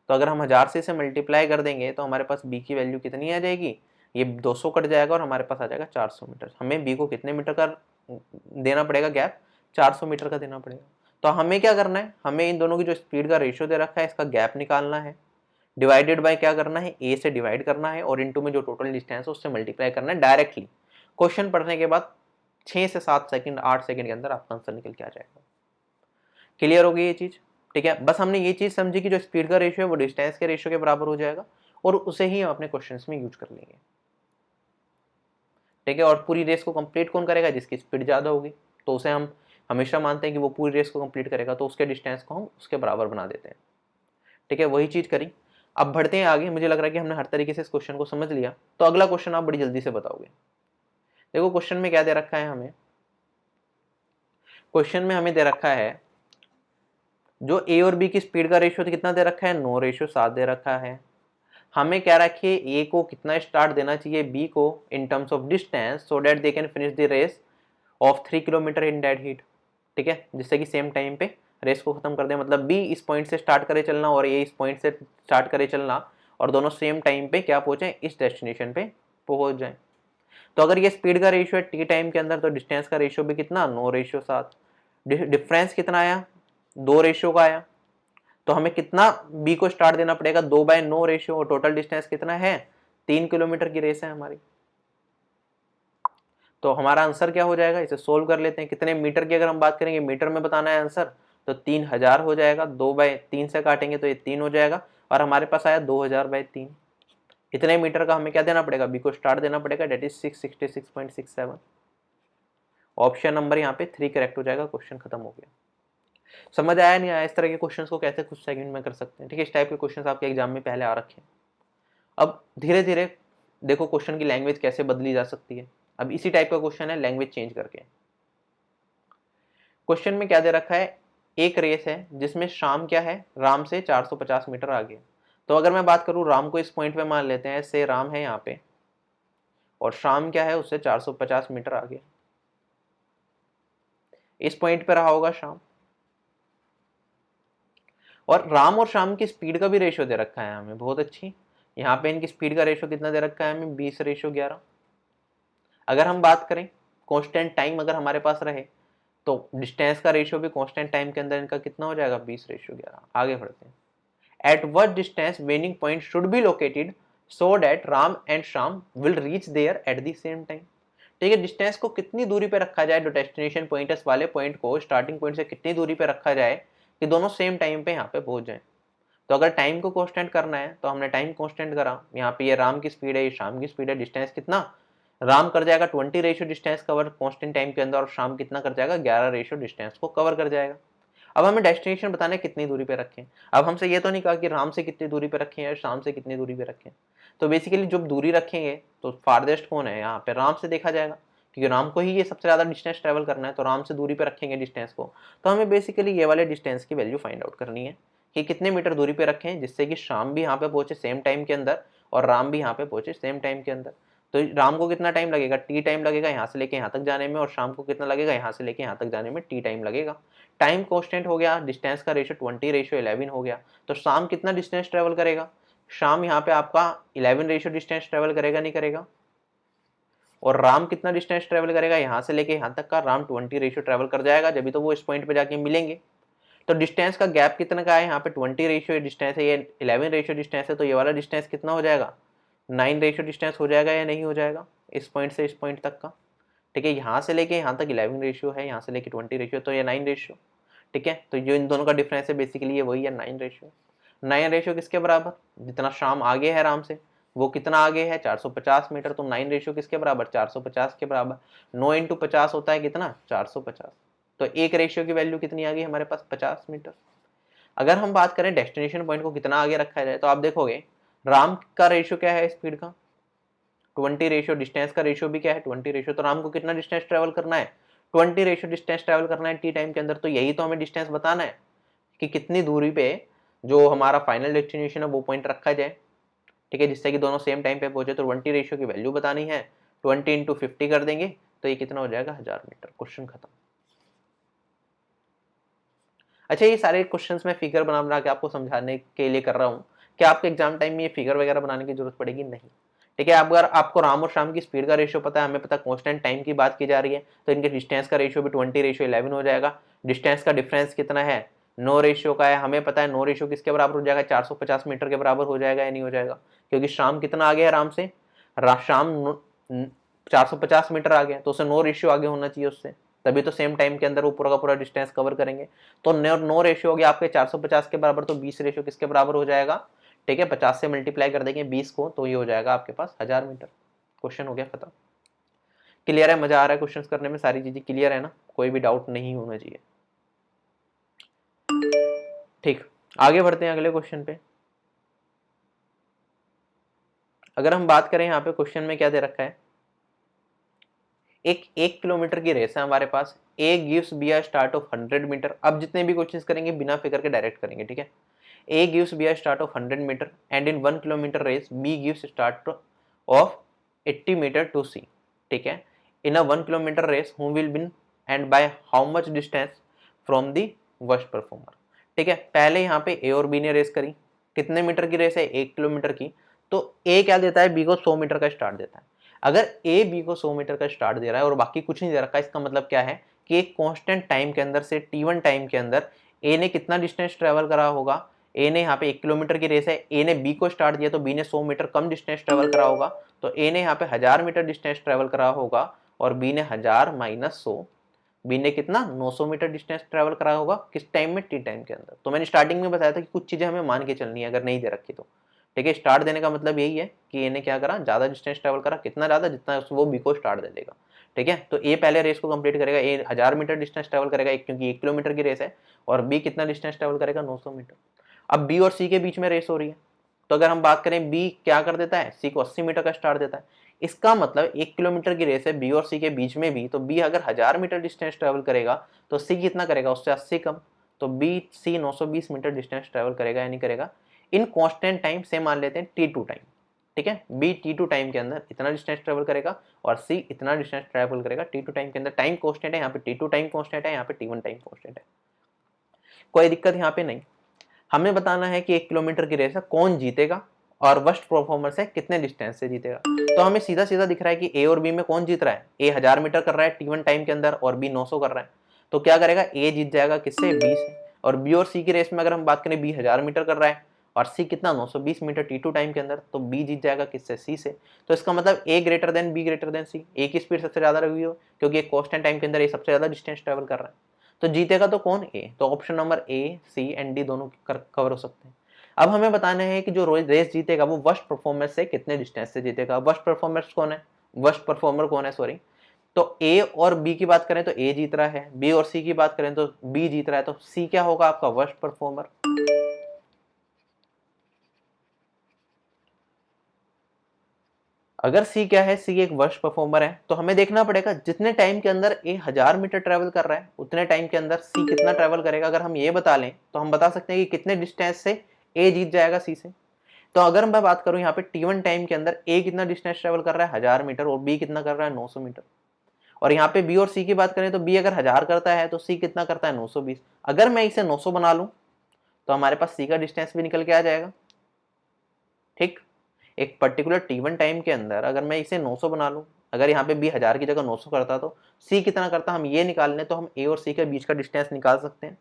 तो अगर हम 1000 से इसे मल्टीप्लाई कर देंगे तो हमारे पास बी की वैल्यू कितनी आ जाएगी, ये 200 कट जाएगा और हमारे पास आ जाएगा 400 मीटर। हमें बी को कितने मीटर का देना पड़ेगा गैप, 400 मीटर का देना पड़ेगा। तो हमें क्या करना है, हमें इन दोनों की जो स्पीड का रेशियो दे रखा है इसका गैप निकालना है, डिवाइडेड बाय क्या करना है, ए से डिवाइड करना है, और इनटू में जो टोटल डिस्टेंस है उससे मल्टीप्लाई करना है डायरेक्टली। क्वेश्चन पढ़ने के बाद 6 से 7 सेकंड 8 सेकंड के अंदर आपका आंसर निकल के आ जाएगा। क्लियर हो गई ये चीज। ठीक है, बस हमने ये चीज समझी कि जो स्पीड का रेशियो है वो डिस्टेंस के रेशियो के बराबर हो जाएगा, और उसे ही हम अपने क्वेश्चंस में यूज कर लेंगे। ठीक है, और पूरी रेस को कंप्लीट कौन करेगा, जिसकी स्पीड ज्यादा होगी, तो उसे हम हमेशा मानते हैं कि वो पूरी रेस को कंप्लीट करेगा, तो उसके डिस्टेंस को हम उसके बराबर बना देते हैं। ठीक है, वही चीज़ करी। अब बढ़ते हैं आगे। मुझे लग रहा है कि हमने हर तरीके से इस क्वेश्चन को समझ लिया, तो अगला क्वेश्चन आप बड़ी जल्दी से बताओगे। देखो क्वेश्चन में क्या दे रखा है हमें। क्वेश्चन में हमें दे रखा है जो ए और बी की स्पीड का रेशियो कितना दे रखा है, 9:7 दे रखा है। हमें क्या रखिए, ए को कितना स्टार्ट देना चाहिए बी को in terms of distance, so that they can finish the race of 3 kilometre in that heat. ठीक है, जिससे कि सेम टाइम पे रेस को खत्म कर दे। मतलब बी इस पॉइंट से स्टार्ट करे चलना और ए इस पॉइंट से स्टार्ट करे चलना, और दोनों सेम टाइम पे क्या पहुंचे, इस डेस्टिनेशन पे पहुंच जाए। तो अगर ये स्पीड का रेशियो है टी टाइम के अंदर, तो डिस्टेंस का रेशियो भी कितना, 9:7। डिफरेंस कितना आया, 2 रेशियो का आया। तो हमें कितना बी को स्टार्ट देना पड़ेगा, 2/9 रेशियो, और टोटल डिस्टेंस कितना है, 3 किलोमीटर की रेस है हमारी। तो हमारा आंसर क्या हो जाएगा, इसे सोल्व कर लेते हैं। कितने मीटर की अगर हम बात करेंगे, मीटर में बताना है आंसर, तो 3000 हो जाएगा। 2/3 से काटेंगे तो ये 3 हो जाएगा, और हमारे पास आया 2000/3। इतने मीटर का हमें क्या देना पड़ेगा, बी को स्टार्ट देना पड़ेगा, डेट इज 666.67। ऑप्शन नंबर यहाँ पे 3 करेक्ट हो जाएगा। क्वेश्चन खत्म हो गया। समझ आया नहीं आया, इस तरह के क्वेश्चंस को कैसे कुछ सेकंड में कर सकते हैं। ठीक है, इस टाइप के क्वेश्चंस आपके एग्जाम में पहले आ रखे हैं। अब धीरे धीरे देखो क्वेश्चन की लैंग्वेज कैसे बदली जा सकती है। अब इसी टाइप का क्वेश्चन है, लैंग्वेज चेंज करके। क्वेश्चन में क्या दे रखा है, एक रेस है जिसमें शाम क्या है, राम से 450 मीटर आगे। तो अगर मैं बात करूं, राम को इस पॉइंट पे मान लेते हैं, से राम है यहाँ पे, और शाम क्या है उससे 450 मीटर आगे। इस पॉइंट पे रहा होगा शाम, और राम और शाम की स्पीड का भी रेशियो दे रखा है हमें, बहुत अच्छी। यहाँ पे इनकी स्पीड का रेशियो कितना दे रखा है हमें, 20:11। अगर हम बात करें कांस्टेंट टाइम अगर हमारे पास रहे, तो डिस्टेंस का रेशियो भी कांस्टेंट टाइम के अंदर इनका कितना हो जाएगा, 20:11। आगे बढ़ते हैं। At what distance winning point should be located so that Ram and Shyam will reach there at the same time. ठीक है, डिस्टेंस को कितनी दूरी पे रखा जाए, जो डेस्टिनेशन पॉइंट वाले पॉइंट को स्टार्टिंग पॉइंट से कितनी दूरी पे रखा जाए कि दोनों सेम टाइम पे यहाँ पे पहुंच जाए। तो अगर टाइम को कांस्टेंट करना है, तो हमने टाइम कांस्टेंट करा। यहाँ पे ये राम की स्पीड है, ये शाम की स्पीड है। डिस्टेंस कितना, राम कर जाएगा 20 ratio distance cover constant time के अंदर, और शाम कितना कर जाएगा, 11 रेशियो डिस्टेंस को कवर कर जाएगा। अब हमें डेस्टिनेशन बताना है कितनी दूरी पे रखें। अब हमसे ये तो नहीं कहा कि राम से कितनी दूरी पे रखें या शाम से कितनी दूरी पे रखें। तो बेसिकली जब दूरी रखेंगे तो फारदेस्ट कौन है, यहाँ पे राम से देखा जाएगा, क्योंकि राम को ही ये सबसे ज़्यादा डिस्टेंस ट्रेवल करना है। तो राम से दूरी पे रखेंगे डिस्टेंस को। तो हमें बेसिकली ये वाले डिस्टेंस की वैल्यू फाइंड आउट करनी है कि कितने मीटर दूरी पे रखें, जिससे कि शाम भी यहाँ पे पहुंचे सेम टाइम के अंदर, और राम भी यहाँ पे पहुंचे सेम टाइम के अंदर। तो राम को कितना टाइम लगेगा, टी टाइम लगेगा यहाँ से लेके यहाँ तक जाने में, और शाम को कितना लगेगा, यहाँ से लेके यहाँ तक जाने में टी टाइम लगेगा। टाइम कांस्टेंट हो गया, डिस्टेंस का रेशियो 20:11 हो गया। तो शाम कितना डिस्टेंस ट्रेवल करेगा, शाम यहाँ पे आपका 11 रेशियो डिस्टेंस ट्रेवल करेगा, नहीं करेगा। और राम कितना डिस्टेंस ट्रेवल करेगा, यहाँ से लेके यहाँ तक का राम 20 रेशियो ट्रेवल कर जाएगा, जब भी तो वो इस पॉइंट पे जाके मिलेंगे। तो डिस्टेंस का गैप कितना का है, यहाँ पे 20 रेशियो डिस्टेंस है, ये 11 रेशियो डिस्टेंस है। तो ये वाला डिस्टेंस कितना हो जाएगा, 9 रेशियो डिस्टेंस हो जाएगा या नहीं हो जाएगा, इस पॉइंट से इस पॉइंट तक का। ठीक है, यहाँ से लेके यहाँ तक 11 रेशियो है, यहाँ से लेके 20 रेशियो, तो ये 9 रेशियो। ठीक है, तो जो इन दोनों का डिफरेंस है बेसिकली ये वही है, 9 रेशियो। 9 रेशियो किसके बराबर, जितना शाम आगे है राम से, वो कितना आगे है, 450 मीटर। तो 9 रेशियो किसके बराबर, 450 के बराबर। 9 × 50 होता है कितना, 450। तो एक रेशियो की वैल्यू कितनी आ गई हमारे पास, 50 मीटर। अगर हम बात करें डेस्टिनेशन पॉइंट को कितना आगे रखा जाए, तो आप देखोगे राम का रेशियो क्या है स्पीड का, 20 रेशियो, डिस्टेंस का रेशियो भी क्या है, 20 रेशियो। तो राम को कितना डिस्टेंस ट्रेवल करना है, 20 रेशियो डिस्टेंस ट्रेवल करना है टी टाइम के अंदर। तो यही तो हमें डिस्टेंस बताना है कि कितनी दूरी पे जो हमारा फाइनल डेस्टिनेशन है वो पॉइंट रखा जाए। ठीक है, जिससे कि दोनों सेम टाइम पे पहुंचे। तो 20 रेशियो की वैल्यू बतानी है, 20 × 50 कर देंगे तो ये कितना हो जाएगा, 1000 मीटर। क्वेश्चन खत्म। अच्छा, ये सारे क्वेश्चंस मैं फिगर बना बना के आपको समझाने के लिए कर रहा हूँ। क्या आपके एग्जाम टाइम में ये फिगर वगैरह बनाने की जरूरत पड़ेगी, नहीं। ठीक है, अगर आपको राम और शाम की स्पीड का रेशियो पता है, हमें पता है कांस्टेंट टाइम की बात की जा रही है, तो इनके डिस्टेंस का रेशियो भी 20:11 हो जाएगा। डिस्टेंस का डिफरेंस कितना है, 9 रेशियो का है। हमें पता है 9 रेशियो किसके बराबर हो जाएगा, 450 मीटर के बराबर हो जाएगा या नहीं हो जाएगा, क्योंकि शाम कितना आगे है राम से, शाम 450 मीटर आगे है, तो उसे 9 रेशियो आगे होना चाहिए उससे, तभी तो सेम टाइम के अंदर वो पूरा का पूरा डिस्टेंस कवर करेंगे। तो 9 रेशियो हो गया आपके 450 के बराबर, तो 20 रेशियो किसके बराबर हो जाएगा। ठीक है, 50 से मल्टीप्लाई कर देंगे 20 को, तो ये हो जाएगा आपके पास 1000 मीटर। क्वेश्चन हो गया खत्म। क्लियर है? मजा आ रहा है क्वेश्चंस करने में? सारी चीजें क्लियर है ना? कोई भी डाउट नहीं होना चाहिए। ठीक, आगे बढ़ते हैं अगले क्वेश्चन पे। अगर हम बात करें यहाँ पे क्वेश्चन में क्या दे रखा है, एक किलोमीटर की रेस है हमारे पास, a gives B a start of 100 metre. अब जितने भी क्वेश्चंस करेंगे बिना फिकर के डायरेक्ट करेंगे, ठीक है। A gives B a start of 100 metre and in 1 kilometre race B gives start of 80 metre to C, ठीक है। In a 1 kilometre race who will win and by how much distance from the worst performer, ठीक है। पहले यहाँ पे ए और B ने race करी, कितने मीटर की रेस है? 1 किलोमीटर की। तो ए क्या देता है? बी को 100 मीटर का स्टार्ट देता है। अगर ए बी को 100 मीटर का स्टार्ट दे रहा है और बाकी कुछ नहीं दे रखा, इसका मतलब क्या है कि एक कांस्टेंट टाइम के अंदर से T1 टाइम के अंदर ए ने कितना डिस्टेंस ट्रेवल करा होगा। ए ने यहाँ पे 1 किलोमीटर की रेस है, ए ने बी को स्टार्ट दिया तो बी ने 100 मीटर कम डिस्टेंस ट्रेवल करा होगा, तो ए ने यहाँ पे 1000 मीटर डिस्टेंस ट्रेवल करा होगा और बी ने 1000 माइनस 100, बी ने कितना 900 मीटर डिस्टेंस ट्रेवल करा होगा किस टाइम में? टी टाइम के अंदर। तो मैंने स्टार्टिंग में बताया था कि कुछ चीजें हमें मान के चलनी है अगर नहीं दे रखी तो, ठीक है। स्टार्ट देने का मतलब यही है कि इन्हें क्या करा, ज्यादा डिस्टेंस ट्रेवल करा, कितना ज्यादा? जितना वो बी को स्टार्ट दे देगा, ठीक है। तो ए पहले रेस को कंप्लीट करेगा, ए 1000 मीटर डिस्टेंस ट्रेवल करेगा क्योंकि 1 किलोमीटर की रेस है, और बी कितना डिस्टेंस ट्रेवल करेगा? 900 मीटर। अब बी और सी के बीच में रेस हो रही है, तो अगर हम बात करें बी क्या कर देता है? सी को 80 मीटर का स्टार्ट देता है। इसका मतलब 1 किलोमीटर की रेस है बी और सी के बीच में भी, तो बी अगर 1000 मीटर डिस्टेंस ट्रेवल करेगा तो सी कितना करेगा? उससे 80 कम, तो B C 920 metre distance travel करेगा या नहीं करेगा? इन कांस्टेंट टाइम से मान लेते हैं T2 टाइम, ठीक है। बी T2 टाइम के अंदर इतना डिस्टेंस ट्रेवल करेगा और सी इतना डिस्टेंस ट्रेवल करेगा T2 टाइम के अंदर। टाइम कांस्टेंट है यहाँ पे, T2 टाइम कांस्टेंट है यहाँ पे, T1 टाइम कांस्टेंट है, कोई दिक्कत यहाँ पे नहीं। हमें बताना है कि 1 किलोमीटर की रेस है, कौन जीतेगा और वर्स्ट परफॉर्मर से कितने डिस्टेंस से जीतेगा। तो हमें सीधा सीधा दिख रहा है कि ए और बी में कौन जीत रहा है? ए 1000 मीटर कर रहा है T1 टाइम के अंदर और बी 900 कर रहा है, तो क्या करेगा? ए जीत जाएगा किससे? बी से। और बी और सी की रेस में अगर हम बात करें, बी 1000 मीटर कर रहा है और सी कितना? 920 मीटर T2 टाइम के अंदर, तो बी जीत जाएगा किससे? सी से। तो इसका मतलब A greater than B greater than C, A की स्पीड सबसे ज्यादा रही हो क्योंकि एक कांस्टेंट टाइम के अंदर ए सबसे ज्यादा डिस्टेंस ट्रेवल कर रहा है, तो जीतेगा तो कौन? ए। तो option number A, C and D दोनों कवर हो सकते हैं। अब हमें बताना है कि जो रेस जीतेगा वो वर्स्ट परफॉर्मेंस से कितने डिस्टेंस से जीतेगा। वर्स्ट परफॉर्मेंस कौन है? वर्स्ट परफॉर्मर कौन है, सॉरी। तो ए और बी की बात करें तो ए जीत रहा है, बी और सी की बात करें तो बी जीत रहा है, तो सी क्या होगा आपका? Worst performer. अगर सी क्या है? सी एक वर्स्ट परफॉर्मर है, तो हमें देखना पड़ेगा जितने टाइम के अंदर ए 1000 मीटर ट्रेवल कर रहा है उतने टाइम के अंदर सी कितना ट्रेवल करेगा। अगर हम ये बता लें तो हम बता सकते हैं कि कितने डिस्टेंस से ए जीत जाएगा सी से। तो अगर मैं बात करूं यहाँ पे T1 टाइम के अंदर ए कितना डिस्टेंस ट्रेवल कर रहा है? 1000 मीटर, और बी कितना कर रहा है? 900 मीटर। और यहाँ पे बी और सी की बात करें तो बी अगर 1000 करता है तो सी कितना करता है? 920। अगर मैं इसे 900 बना लूं तो हमारे पास सी का डिस्टेंस भी निकल के आ जाएगा, ठीक। एक पर्टिकुलर T1 टाइम के अंदर अगर मैं इसे 900 बना लूं, अगर यहाँ पे बी 1000 की जगह 900 करता तो सी कितना करता? हम ये निकाल लें तो हम ए और सी के बीच का डिस्टेंस निकाल सकते हैं।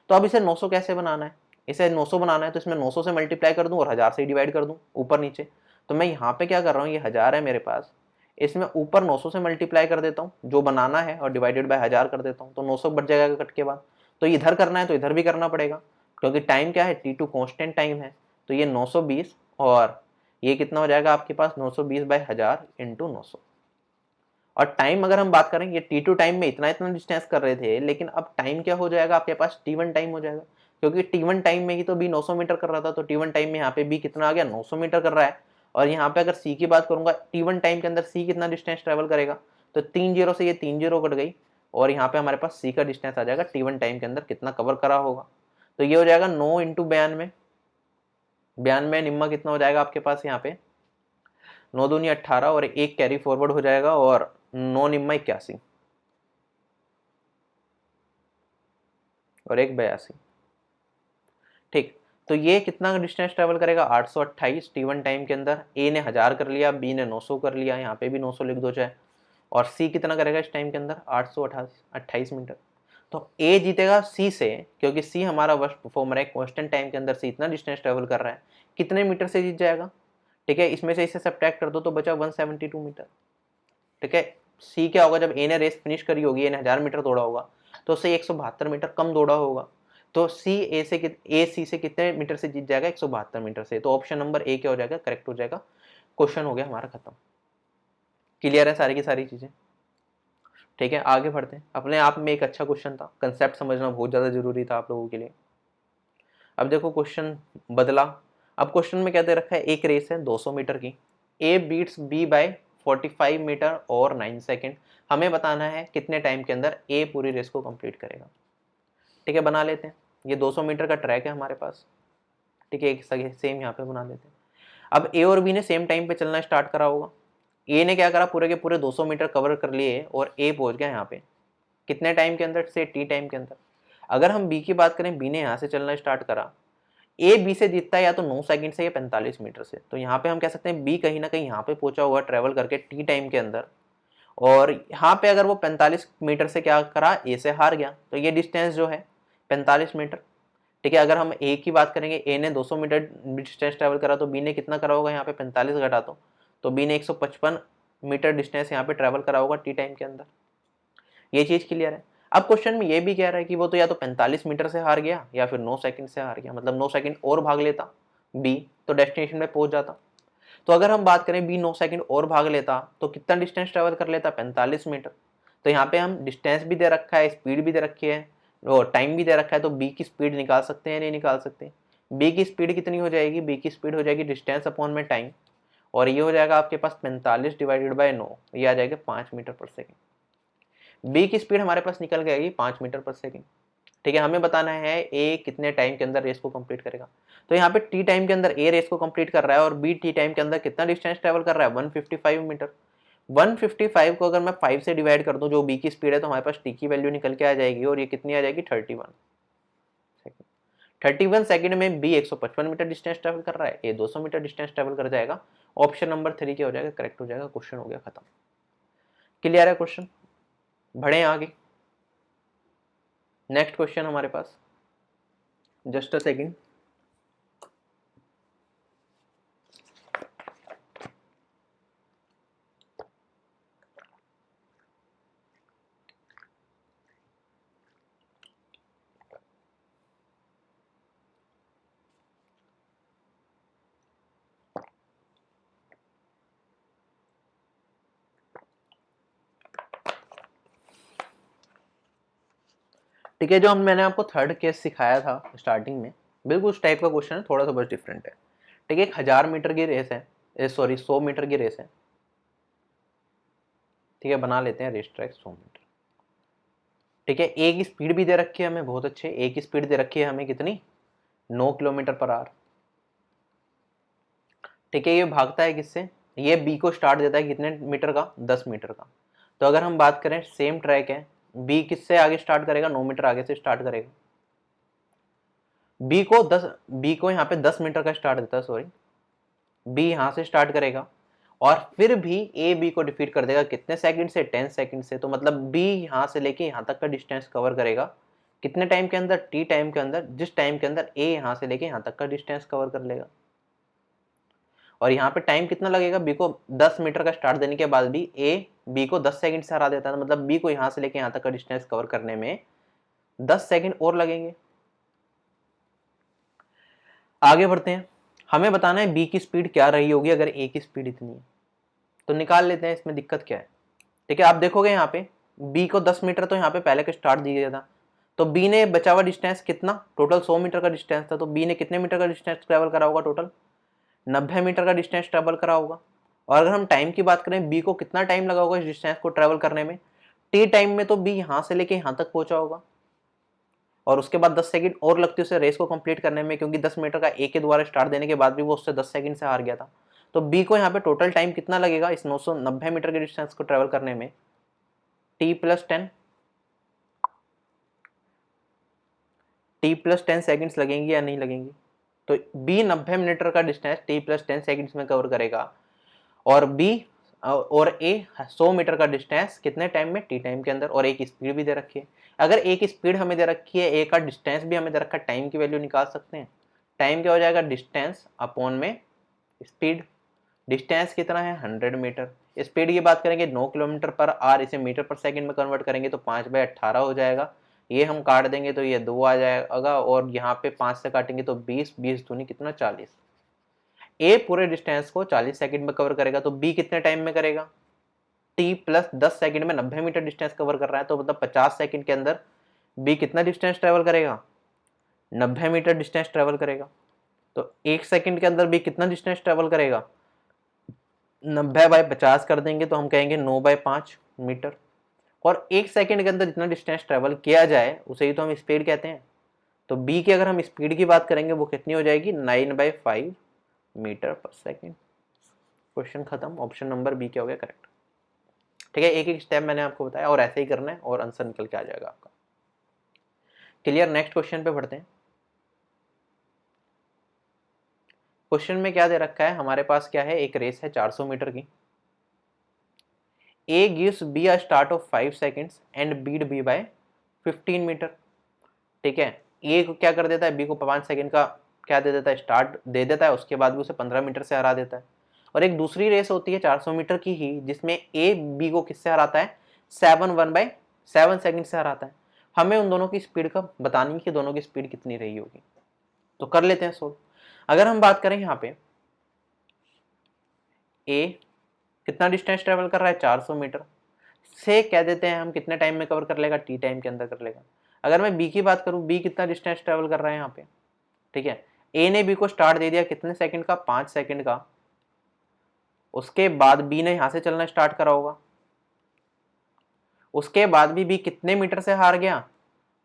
तो अब इसे 900 कैसे बनाना है? इसे 900 बनाना है तो इसमें 900 से मल्टीप्लाई कर दूं और 1000 से डिवाइड कर दूं ऊपर नीचे। तो मैं यहाँ पे क्या कर रहा हूँ, ये 1000 है मेरे पास, इसमें ऊपर 900 से मल्टीप्लाई कर देता हूँ जो बनाना है और डिवाइडेड बाय 1000 कर देता हूँ, तो 900 बढ़ जाएगा कट के बाद। तो इधर करना है तो इधर भी करना पड़ेगा क्योंकि टाइम क्या है? T2 कांस्टेंट टाइम है, तो ये 920 और ये कितना हो जाएगा आपके पास? 920 बाय 1000 इंटू 900। और टाइम अगर हम बात करें, ये T2 टाइम में इतना इतना डिस्टेंस कर रहे थे, लेकिन अब टाइम क्या हो जाएगा आपके पास? T1 टाइम हो जाएगा, क्योंकि T1 टाइम में ही तो बी 900 मीटर कर रहा था, तो T1 टाइम में यहाँ पे बी कितना आ गया? 900 मीटर कर रहा है। और यहाँ पे अगर सी की बात करूंगा, T1 टाइम के अंदर सी कितना डिस्टेंस ट्रेवल करेगा? तो 3 जीरो से ये 3 जीरो कट गई और यहाँ पे हमारे पास सी का डिस्टेंस आ जाएगा T1 टाइम के अंदर कितना कवर करा होगा। तो ये हो जाएगा 9 इंटू 92, 92 निम्मा कितना हो जाएगा आपके पास यहाँ पे? 9 दूनी 18 और एक कैरी फॉरवर्ड हो जाएगा और 9 निम्मा 81 और एक 82, ठीक। तो ये कितना डिस्टेंस ट्रेवल करेगा? 828 T1 टाइम के अंदर। ए ने 1000 कर लिया, बी ने 900 कर लिया, यहाँ पे भी 900 लिख दो चाहे। और सी कितना करेगा इस टाइम के अंदर? 828 मीटर। तो ए जीतेगा सी से क्योंकि सी हमारा वर्स्ट परफॉर्मर है, कांस्टेंट टाइम के अंदर सी इतना डिस्टेंस ट्रेवल कर रहा है, कितने मीटर से जीत जाएगा? ठीक है, इसमें से इसे सब्ट्रैक्ट कर दो तो बचा 172 मीटर, ठीक है। सी क्या होगा? जब ए ने रेस फिनिश करी होगी, ए ने 1000 मीटर दौड़ा होगा, तो उससे 172 मीटर कम दौड़ा होगा, तो सी ए सी से कितने मीटर से जीत जाएगा? 172 मीटर से। तो ऑप्शन नंबर ए क्या हो जाएगा? करेक्ट हो जाएगा। क्वेश्चन हो गया हमारा खत्म। क्लियर है सारी की सारी चीजें? ठीक है, आगे बढ़ते हैं। अपने आप में एक अच्छा क्वेश्चन था, कंसेप्ट समझना बहुत ज़्यादा जरूरी था आप लोगों के लिए। अब देखो क्वेश्चन बदला। अब क्वेश्चन में क्या दे रखा है, एक रेस है 200 मीटर की, A beats B by 45 metre और 9 सेकेंड। हमें बताना है कितने टाइम के अंदर ए पूरी रेस को कंप्लीट करेगा। ठीक है, बना लेते हैं। ये 200 मीटर का ट्रैक है हमारे पास। ठीक है, एक सेम यहाँ पे बना लेते हैं। अब ए और बी ने सेम टाइम पे चलना स्टार्ट करा होगा। ए ने क्या करा, पूरे के पूरे 200 मीटर कवर कर लिए और ए पहुंच गया यहाँ पे कितने टाइम के अंदर से, टी टाइम के अंदर। अगर हम बी की बात करें, बी ने यहाँ से चलना स्टार्ट करा, ए बी से जीतता है या तो 9 सेकंड से या 45 मीटर से। तो यहाँ पे हम कह सकते हैं बी कहीं ना कहीं यहाँ पे पहुंचा हुआ ट्रेवल करके टी टाइम के अंदर, और यहाँ पे अगर वो 45 मीटर से क्या करा, ए से हार गया। तो ये डिस्टेंस जो है 45 मीटर। ठीक है, अगर हम ए की बात करेंगे, ए ने 200 मीटर डिस्टेंस ट्रेवल करा, तो बी ने कितना करा होगा यहाँ पे 45 घटा तो बी ने 155 मीटर डिस्टेंस यहाँ पे ट्रेवल करा होगा टी टाइम के अंदर। ये चीज क्लियर है। अब क्वेश्चन में ये भी कह रहा है कि वो तो या तो 45 मीटर से हार गया या फिर 9 सेकंड से हार गया, मतलब 9 सेकंड और भाग लेता बी तो डेस्टिनेशन में पहुंच जाता। तो अगर हम बात करें बी 9 सेकंड और भाग लेता तो कितना डिस्टेंस ट्रेवल कर लेता, 45 मीटर। तो यहाँ पे हम डिस्टेंस भी दे रखा है, स्पीड भी दे रखी है और टाइम भी दे रखा है, तो बी की स्पीड निकाल सकते हैं, नहीं निकाल सकते। बी की स्पीड कितनी हो जाएगी, बी की स्पीड हो जाएगी डिस्टेंस अपॉन में टाइम, और ये हो जाएगा आपके पास 45 डिवाइडेड बाय 9, ये आ जाएगा 5 मीटर पर सेकेंड। बी की स्पीड हमारे पास निकल गई 5 मीटर पर सेकेंड। ठीक है, हमें बताना है ए कितने टाइम के अंदर रेस को कंप्लीट करेगा। तो यहाँ पे टी टाइम के अंदर ए रेस को कंप्लीट कर रहा है और बी टी टाइम के अंदर कितना डिस्टेंस ट्रेवल कर रहा है, 155 मीटर। 155 को अगर मैं 5 से डिवाइड कर दूं जो बी की स्पीड है, तो हमारे पास टी की वैल्यू निकल के आ जाएगी, और ये कितनी आ जाएगी, 31 सेकेंड। 31 सेकेंड में बी 155 मीटर डिस्टेंस ट्रेवल कर रहा है, ए 200 मीटर डिस्टेंस ट्रेवल कर जाएगा। ऑप्शन नंबर 3 क्या हो जाएगा, करेक्ट हो जाएगा। क्वेश्चन हो गया खत्म। क्लियर है क्वेश्चन, बढ़े आगे। नेक्स्ट क्वेश्चन हमारे पास, जस्ट अ सेकेंड। ठीक है, जो मैंने आपको थर्ड केस सिखाया था स्टार्टिंग में, बिल्कुल उस टाइप का क्वेश्चन है, थोड़ा सा बस डिफरेंट है। ठीक है, 1000 मीटर की रेस है, सॉरी 100 मीटर की रेस है। ठीक है, बना लेते हैं रेस ट्रैक 100 मीटर। ठीक है, ए की स्पीड भी दे रखी है हमें, बहुत अच्छे। ए की स्पीड दे रखी है हमें कितनी, 9 किलोमीटर पर आवर। ठीक है, ये भागता है किससे, ये बी को स्टार्ट देता है कितने मीटर का, 10 मीटर का। तो अगर हम बात करें, सेम ट्रैक है, बी किससे आगे स्टार्ट करेगा, 9 मीटर आगे से स्टार्ट करेगा। बी को यहाँ पे 10 मीटर का स्टार्ट देता है, सॉरी, बी यहाँ से स्टार्ट करेगा और फिर भी ए बी को डिफीट कर देगा कितने सेकंड से, 10 सेकंड से। तो मतलब बी यहाँ से लेके यहाँ तक का डिस्टेंस कवर करेगा कितने टाइम के अंदर, टी टाइम के अंदर, जिस टाइम के अंदर ए यहाँ से लेके यहाँ तक का डिस्टेंस कवर कर लेगा। और यहाँ पे टाइम कितना लगेगा, बी को 10 मीटर का स्टार्ट देने के बाद भी ए बी को 10 सेकंड से हरा देता है, मतलब बी को यहाँ से लेके यहाँ तक का डिस्टेंस कवर करने में 10 सेकंड और लगेंगे। आगे बढ़ते हैं, हमें बताना है बी की स्पीड क्या रही होगी अगर ए की स्पीड इतनी है। तो निकाल लेते हैं, इसमें दिक्कत क्या है। ठीक है, आप देखोगे यहाँ पे बी को 10 मीटर तो यहाँ पे पहले का स्टार्ट दिया गया था, तो बी ने बचा हुआ डिस्टेंस कितना, टोटल 100 मीटर का डिस्टेंस था, तो बी ने कितने मीटर का डिस्टेंस ट्रेवल करा होगा, टोटल 90 मीटर का डिस्टेंस ट्रेवल करा होगा। और अगर हम टाइम की बात करें, बी को कितना टाइम लगा होगा इस डिस्टेंस को ट्रेवल करने में, टी टाइम में तो बी यहाँ से लेके यहाँ तक पहुंचा होगा, और उसके बाद 10 सेकंड और लगती है उसे रेस को कंप्लीट करने में, क्योंकि 10 मीटर का ए के द्वारा स्टार्ट देने के बाद भी वो उससे 10 सेकंड से हार गया था। तो बी को यहाँ पे टोटल टाइम कितना लगेगा इस 990 मीटर के डिस्टेंस को ट्रेवल करने में, t+10 सेकंड्स लगेंगी या नहीं लगेंगी। तो बी 90 मीटर का डिस्टेंस t+10 सेकंड्स में कवर करेगा, और बी और ए 100 मीटर का डिस्टेंस कितने टाइम में, टी टाइम के अंदर। और ए की स्पीड भी दे रखी है, अगर ए की स्पीड हमें दे रखी है, ए का डिस्टेंस भी हमें दे रखा है, टाइम की वैल्यू निकाल सकते हैं। टाइम क्या हो जाएगा, डिस्टेंस अपॉन में स्पीड। डिस्टेंस कितना है, 100 मीटर। स्पीड की बात करेंगे 9 किलोमीटर पर आवर, इसे मीटर पर सेकंड में कन्वर्ट करेंगे तो 5/18 हो जाएगा। ये हम काट देंगे तो ये 2 आ जाएगा, और यहाँ पे 5 से काटेंगे तो 20, 20 दूनी कितना, 40। ए पूरे डिस्टेंस को 40 सेकंड में कवर करेगा, तो बी कितने टाइम में करेगा, टी प्लस 10 सेकंड में 90 मीटर डिस्टेंस कवर कर रहा है, तो मतलब 50 सेकंड के अंदर बी कितना डिस्टेंस ट्रेवल करेगा, 90 मीटर डिस्टेंस ट्रेवल करेगा। तो 1 सेकंड के अंदर बी कितना डिस्टेंस ट्रेवल करेगा, 90/50 कर देंगे तो हम कहेंगे 9/5 मीटर। और 1 सेकंड के अंदर जितना डिस्टेंस ट्रेवल किया जाए उसे ही तो हम स्पीड कहते हैं। तो बी की अगर हम स्पीड की बात करेंगे वो कितनी हो जाएगी, 9/5 मीटर पर सेकंड। क्वेश्चन खत्म, ऑप्शन नंबर बी क्या हो गया करेक्ट। ठीक है, एक एक स्टेप मैंने आपको बताया और ऐसे ही करना है और आंसर निकल के आ जाएगा आपका। क्लियर, नेक्स्ट क्वेश्चन पे बढ़ते हैं। क्वेश्चन में क्या दे रखा है हमारे पास, क्या है, एक रेस है 400 मीटर की। A gives B a start of 5 seconds and beat B by 15 metre. ठीक है, A को क्या कर देता है, B को 5 सेकंड का क्या दे देता है, स्टार्ट दे देता है, उसके बाद भी उसे 15 मीटर से हरा देता है। और एक दूसरी रेस होती है 400 मीटर की ही, जिसमें A B को किससे हराता है, 7 सेकंड से हराता है। हमें उन दोनों की स्पीड का बतानी है कि दोनों की स्पीड कितनी रही होगी। तो कर लेते हैं सोल्व। अगर हम बात करें यहाँ पे A कितना डिस्टेंस ट्रेवल कर रहा है, 400 मीटर से कह देते हैं हम कितने टाइम में कवर कर लेगा, टी टाइम के अंदर कर लेगा। अगर मैं बी की बात करूं, बी कितना डिस्टेंस ट्रेवल कर रहा है यहाँ पे, ठीक है, ए ने बी को स्टार्ट दे दिया कितने सेकंड का, 5 सेकंड का। उसके बाद बी ने यहां से चलना स्टार्ट करा होगा। उसके बाद भी बी कितने मीटर से हार गया,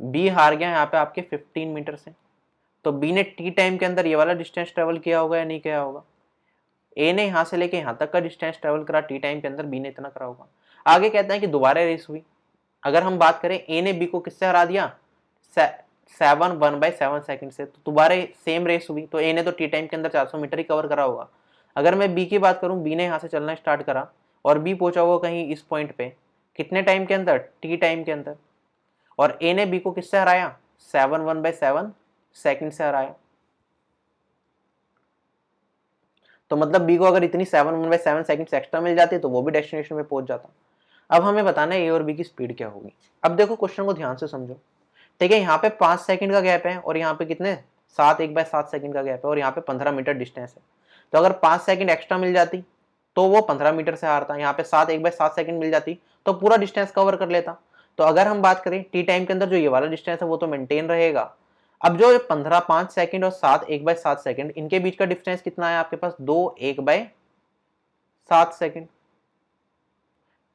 बी हार गया यहाँ पे आपके 15 मीटर से। तो बी ने टी टाइम के अंदर ये वाला डिस्टेंस ट्रेवल किया होगा या नहीं किया होगा। ए ने यहां से लेके यहां तक का डिस्टेंस ट्रेवल करा टी टाइम के अंदर, बी ने इतना करा होगा। आगे कहते हैं कि दोबारा रेस हुई। अगर हम बात करें ए ने बी को किससे हरा दिया, 1/7 सेकंड से, तो दोबारा सेम रेस हुई। तो ए ने तो टी टाइम के अंदर 400 मीटर ही कवर करा होगा। अगर मैं बी की बात करूं, बी ने यहाँ से चलना स्टार्ट करा और बी पहुंचा होगा कहीं इस पॉइंट पे, कितने टाइम के अंदर, टी टाइम के अंदर। और ए ने बी को किससे हराया, 1/7 सेकंड से हराया। तो मतलब बी को अगर इतनी 7/7 सेकंड एक्स्ट्रा मिल जाती तो वो भी डेस्टिनेशन पे पहुंच जाता। अब हमें बताना है ए और बी की स्पीड क्या होगी। अब देखो क्वेश्चन को ध्यान से समझो। ठीक है, यहाँ पे 5 सेकंड का गैप है और यहाँ पे कितने 1/7 सेकंड का गैप है और यहाँ पे 15 मीटर डिस्टेंस है। तो अगर 5 सेकंड एक्स्ट्रा मिल जाती तो वो 15 मीटर से हारता। यहाँ पे 1/7 सेकंड मिल जाती तो पूरा डिस्टेंस कवर कर लेता। तो अगर हम बात करें टी टाइम के अंदर जो ये वाला डिस्टेंस है वो तो मेंटेन रहेगा। अब जो 15 5 सेकंड और 1/7 सेकंड, इनके बीच का डिस्टेंस कितना है आपके पास, 2/1/7 सेकंड।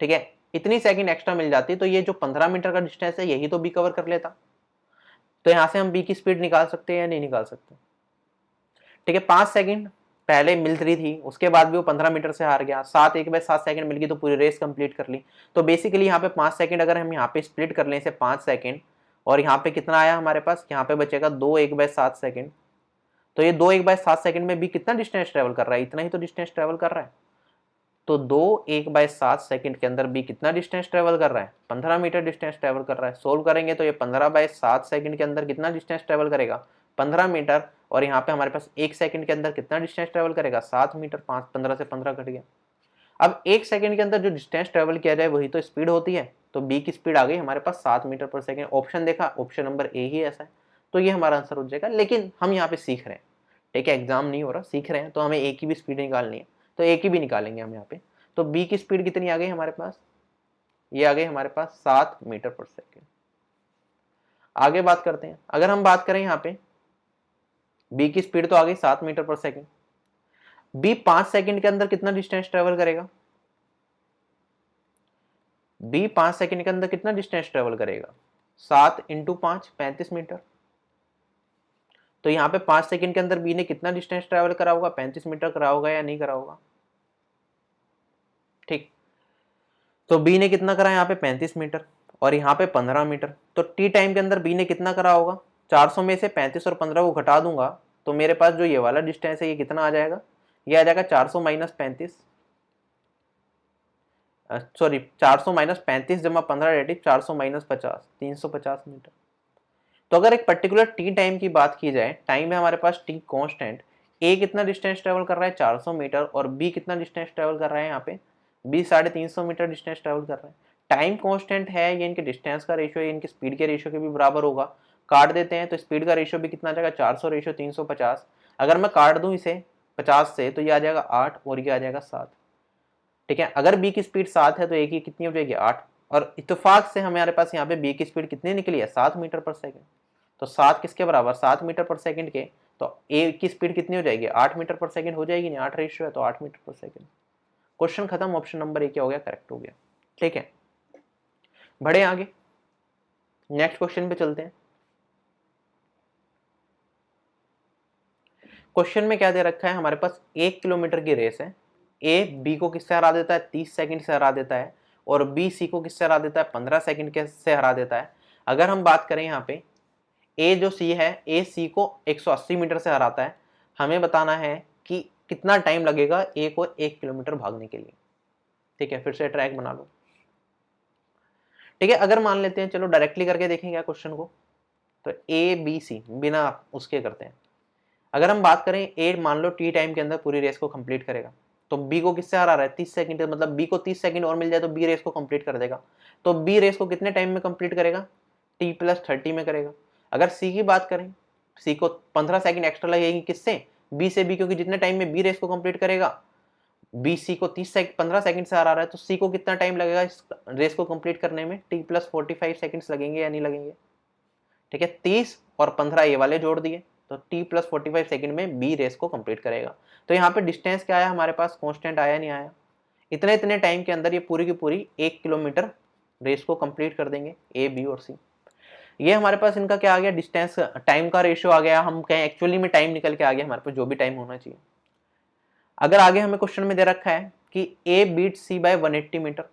ठीक है, इतनी सेकंड एक्स्ट्रा मिल जाती तो ये जो 15 मीटर का डिस्टेंस है यही तो बी कवर कर लेता। तो यहां से हम बी की स्पीड निकाल सकते हैं या नहीं निकाल सकते। ठीक है, 5 सेकंड पहले मिल रही थी, उसके बाद भी वो 15 मीटर से हार गया, 1/7 सेकंड मिल गई तो पूरी रेस कंप्लीट कर ली। तो बेसिकली यहाँ पे 5 सेकंड अगर हम यहाँ पे स्प्लिट कर लें इसे 5 सेकंड, और यहाँ पे कितना आया हमारे पास, यहाँ पे बचेगा 2/1/7 सेकंड। तो ये 2/1/7 सेकंड में बी कितना डिस्टेंस ट्रेवल कर रहा है, इतना ही तो डिस्टेंस ट्रेवल कर रहा है। तो 2/1/7 सेकंड के अंदर बी कितना डिस्टेंस ट्रेवल कर रहा है, 15 मीटर डिस्टेंस ट्रेवल कर रहा है। सोल्व करेंगे तो ये 15/7 सेकंड के अंदर कितना डिस्टेंस ट्रेवल करेगा, 15 मीटर। और यहाँ पे हमारे पास 1 सेकंड के अंदर कितना डिस्टेंस ट्रेवल करेगा, 7 मीटर। 15 से 15 घट गया। अब 1 सेकंड के अंदर जो डिस्टेंस ट्रेवल किया जाए वही तो स्पीड होती है। तो बी की स्पीड आ गई हमारे पास 7 मीटर पर सेकंड। ऑप्शन देखा, ऑप्शन नंबर ए ही ऐसा है। तो ये हमारा आंसर हो जाएगा। लेकिन हम यहाँ पे सीख रहे हैं, ठीक है, एग्जाम नहीं हो रहा, सीख रहे हैं, तो हमें ए की भी स्पीड निकालनी है। तो ए की भी निकालेंगे हम यहाँ पे। तो बी की स्पीड कितनी आ गई हमारे पास, ये आ गई हमारे पास 7 मीटर पर सेकंड। आगे बात करते हैं। अगर हम बात करें यहाँ पे बी की स्पीड तो आ गई 7 मीटर पर सेकंड। बी 5 सेकंड के अंदर कितना डिस्टेंस ट्रेवल करेगा, बी 5 सेकंड के अंदर कितना डिस्टेंस ट्रेवल करेगा, 7 × 5 35 मीटर। तो यहाँ पे 5 सेकंड के अंदर बी ने कितना डिस्टेंस ट्रेवल करा होगा, 35 मीटर करा होगा या नहीं करा होगा। ठीक, तो बी ने कितना करा यहाँ पे 35 मीटर और यहाँ पे 15 मीटर। तो टी टाइम के अंदर बी ने कितना करा होगा, 400 में से 35 और 15 को घटा दूंगा तो मेरे पास जो ये वाला डिस्टेंस है ये कितना आ जाएगा, ये आ जाएगा 400 - 35, सॉरी 400 - 35 जमा 15 रेटिव 400 - 50 350 मीटर। तो अगर एक पर्टिकुलर टी टाइम की बात की जाए, टाइम है हमारे पास टी कांस्टेंट, ए कितना डिस्टेंस ट्रेवल कर रहा है 400 मीटर और बी कितना डिस्टेंस ट्रेवल कर रहा है यहाँ पे, बी 350 मीटर डिस्टेंस ट्रेवल कर रहा है। टाइम कांस्टेंट है, ये इनके डिस्टेंस का रेशियो, ये इनके स्पीड के रेशियो के भी बराबर होगा। काट देते हैं तो स्पीड का रेशियो भी कितना आ जाएगा, 400/350। अगर मैं काट दूं इसे 50 से तो ये आ जाएगा 8 और ये आ जाएगा 7। ठीक है, अगर बी की स्पीड 7 है तो ए की कितनी हो जाएगी 8, और इत्तेफाक से हमारे पास यहाँ पे बी की स्पीड कितनी निकली है 7 मीटर पर सेकेंड। तो 7 किसके बराबर 7 मीटर पर सेकेंड के, तो ए की स्पीड कितनी हो जाएगी 8 मीटर पर सेकेंड हो जाएगी, नहीं 8 रेशियो है तो 8 मीटर पर सेकेंड। क्वेश्चन खत्म, ऑप्शन नंबर ए क्या हो गया, करेक्ट हो गया। ठीक है, बढ़े आगे, नेक्स्ट क्वेश्चन पे चलते हैं। क्वेश्चन में क्या दे रखा है हमारे पास, 1 किलोमीटर की रेस है, ए बी को किससे हरा देता है 30 सेकंड से हरा देता है, और बी सी को किससे हरा देता है 15 सेकंड के से हरा देता है। अगर हम बात करें यहाँ पे ए जो सी है, ए सी को 180 मीटर से हराता है, हमें बताना है कि कितना टाइम लगेगा ए को 1 किलोमीटर भागने के लिए। ठीक है, फिर से ट्रैक बना लो। ठीक है, अगर मान लेते हैं, चलो डायरेक्टली करके देखेंगे क्वेश्चन को, तो ए बी सी बिना उसके करते हैं। अगर हम बात करें ए मान लो टी टाइम के अंदर पूरी रेस को कंप्लीट करेगा, तो बी को किससे हरा रहा है 30 सेकंड, मतलब बी को 30 सेकंड और मिल जाए तो बी रेस को कंप्लीट कर देगा। तो बी रेस को कितने टाइम में कंप्लीट करेगा, t+30 में करेगा। अगर सी की बात करें, सी को 15 सेकंड एक्स्ट्रा लगेगी, किससे बी से, बी क्योंकि जितने टाइम में बी रेस को कंप्लीट करेगा, बी सी को 15 सेकंड से हरा रहा है, तो सी को कितना टाइम लगेगा इस रेस को कंप्लीट करने में, t+45 सेकंड्स लगेंगे या नहीं लगेंगे। ठीक है, 30 और 15 ये वाले जोड़ दिए, तो t+45 सेकंड में बी रेस को कंप्लीट करेगा। तो यहाँ पे डिस्टेंस क्या आया हमारे पास, कांस्टेंट आया नहीं आया, इतने इतने टाइम के अंदर ये पूरी की पूरी 1 किलोमीटर रेस को कंप्लीट कर देंगे ए बी और सी। ये हमारे पास इनका क्या आ गया, डिस्टेंस टाइम का रेशियो आ गया, हम कहें एक्चुअली में टाइम निकल के आ गया हमारे पास जो भी टाइम होना चाहिए। अगर आगे हमें क्वेश्चन में दे रखा है कि ए बीट सी बाय 180 मीटर।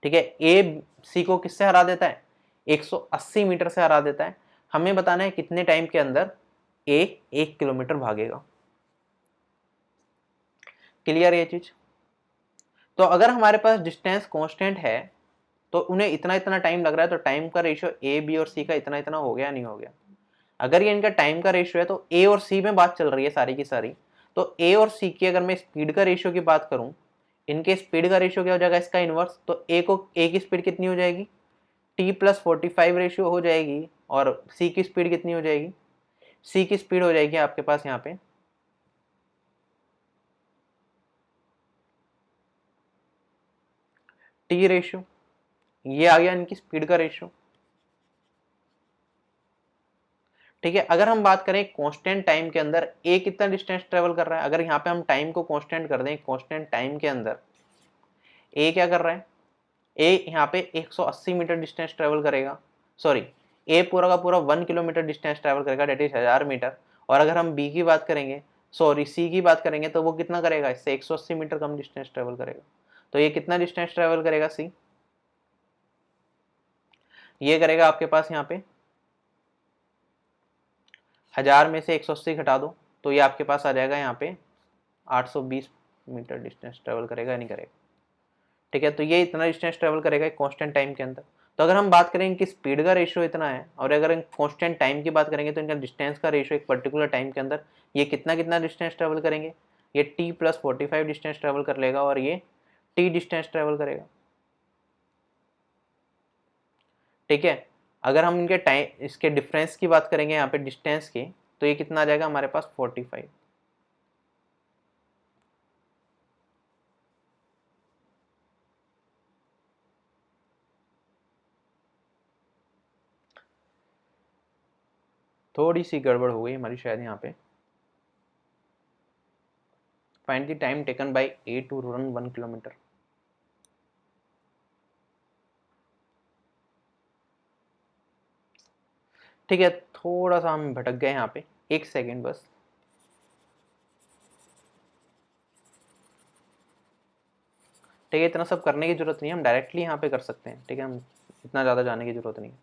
ठीक है, ए सी को किससे हरा देता है 180 मीटर से हरा देता है, हमें बताना है कितने टाइम के अंदर ए 1 किलोमीटर भागेगा। क्लियर ये चीज। तो अगर हमारे पास डिस्टेंस कांस्टेंट है तो उन्हें इतना इतना टाइम लग रहा है, तो टाइम का रेशियो ए बी और सी का इतना इतना हो गया नहीं हो गया। अगर ये इनका टाइम का रेशियो है तो ए और सी में बात चल रही है सारी की सारी, तो ए और सी की अगर मैं स्पीड का रेशियो की बात करूं, इनके स्पीड का रेशियो क्या हो जाएगा इसका इनवर्स, तो ए की स्पीड कितनी हो जाएगी t+45 रेशियो हो जाएगी, और सी की स्पीड कितनी हो जाएगी, सी की स्पीड हो जाएगी आपके पास यहाँ पे टी रेशियो, ये आ गया इनकी स्पीड का रेशियो। ठीक है, अगर हम बात करें कांस्टेंट टाइम के अंदर ए कितना डिस्टेंस ट्रेवल कर रहा है, अगर यहाँ पे हम टाइम को कांस्टेंट कर दें, कांस्टेंट टाइम के अंदर ए क्या कर रहा है, ए यहाँ पे 180 मीटर डिस्टेंस ट्रेवल करेगा, सॉरी ए पूरा का पूरा 1 किलोमीटर डिस्टेंस ट्रेवल करेगा, डेट इज 1000 मीटर। और अगर हम बी की बात करेंगे, सॉरी सी की बात करेंगे, तो वो कितना करेगा, इससे 180 मीटर कम डिस्टेंस ट्रेवल करेगा। तो ये कितना डिस्टेंस ट्रेवल करेगा सी, ये करेगा आपके पास यहाँ पे 1000 में से 180 घटा दो, तो ये आपके पास आ जाएगा यहाँ पे 820 मीटर डिस्टेंस ट्रेवल करेगा या नहीं करेगा। ठीक है, तो ये इतना डिस्टेंस ट्रेवल करेगा एक कांस्टेंट टाइम के अंदर। तो अगर हम बात करें इनकी स्पीड का रेशियो इतना है, और अगर कांस्टेंट टाइम की बात करेंगे तो इनका डिस्टेंस का रेशियो एक पर्टिकुलर टाइम के अंदर ये कितना कितना डिस्टेंस ट्रेवल करेंगे, ये t+45 डिस्टेंस ट्रेवल कर लेगा और ये t डिस्टेंस ट्रेवल करेगा। ठीक है, अगर हम इनके टाइम इसके डिफरेंस की बात करेंगे यहाँ पे डिस्टेंस की, तो ये कितना आ जाएगा हमारे पास 45। थोड़ी सी गड़बड़ हो गई हमारी शायद यहाँ पे। Find the time taken by A to run 1 kilometre. ठीक है, थोड़ा सा हम भटक गए यहाँ पे, एक सेकेंड बस। ठीक है, इतना सब करने की जरूरत नहीं है, हम डायरेक्टली यहाँ पे कर सकते हैं। ठीक है, हम इतना ज़्यादा जाने की जरूरत नहीं है।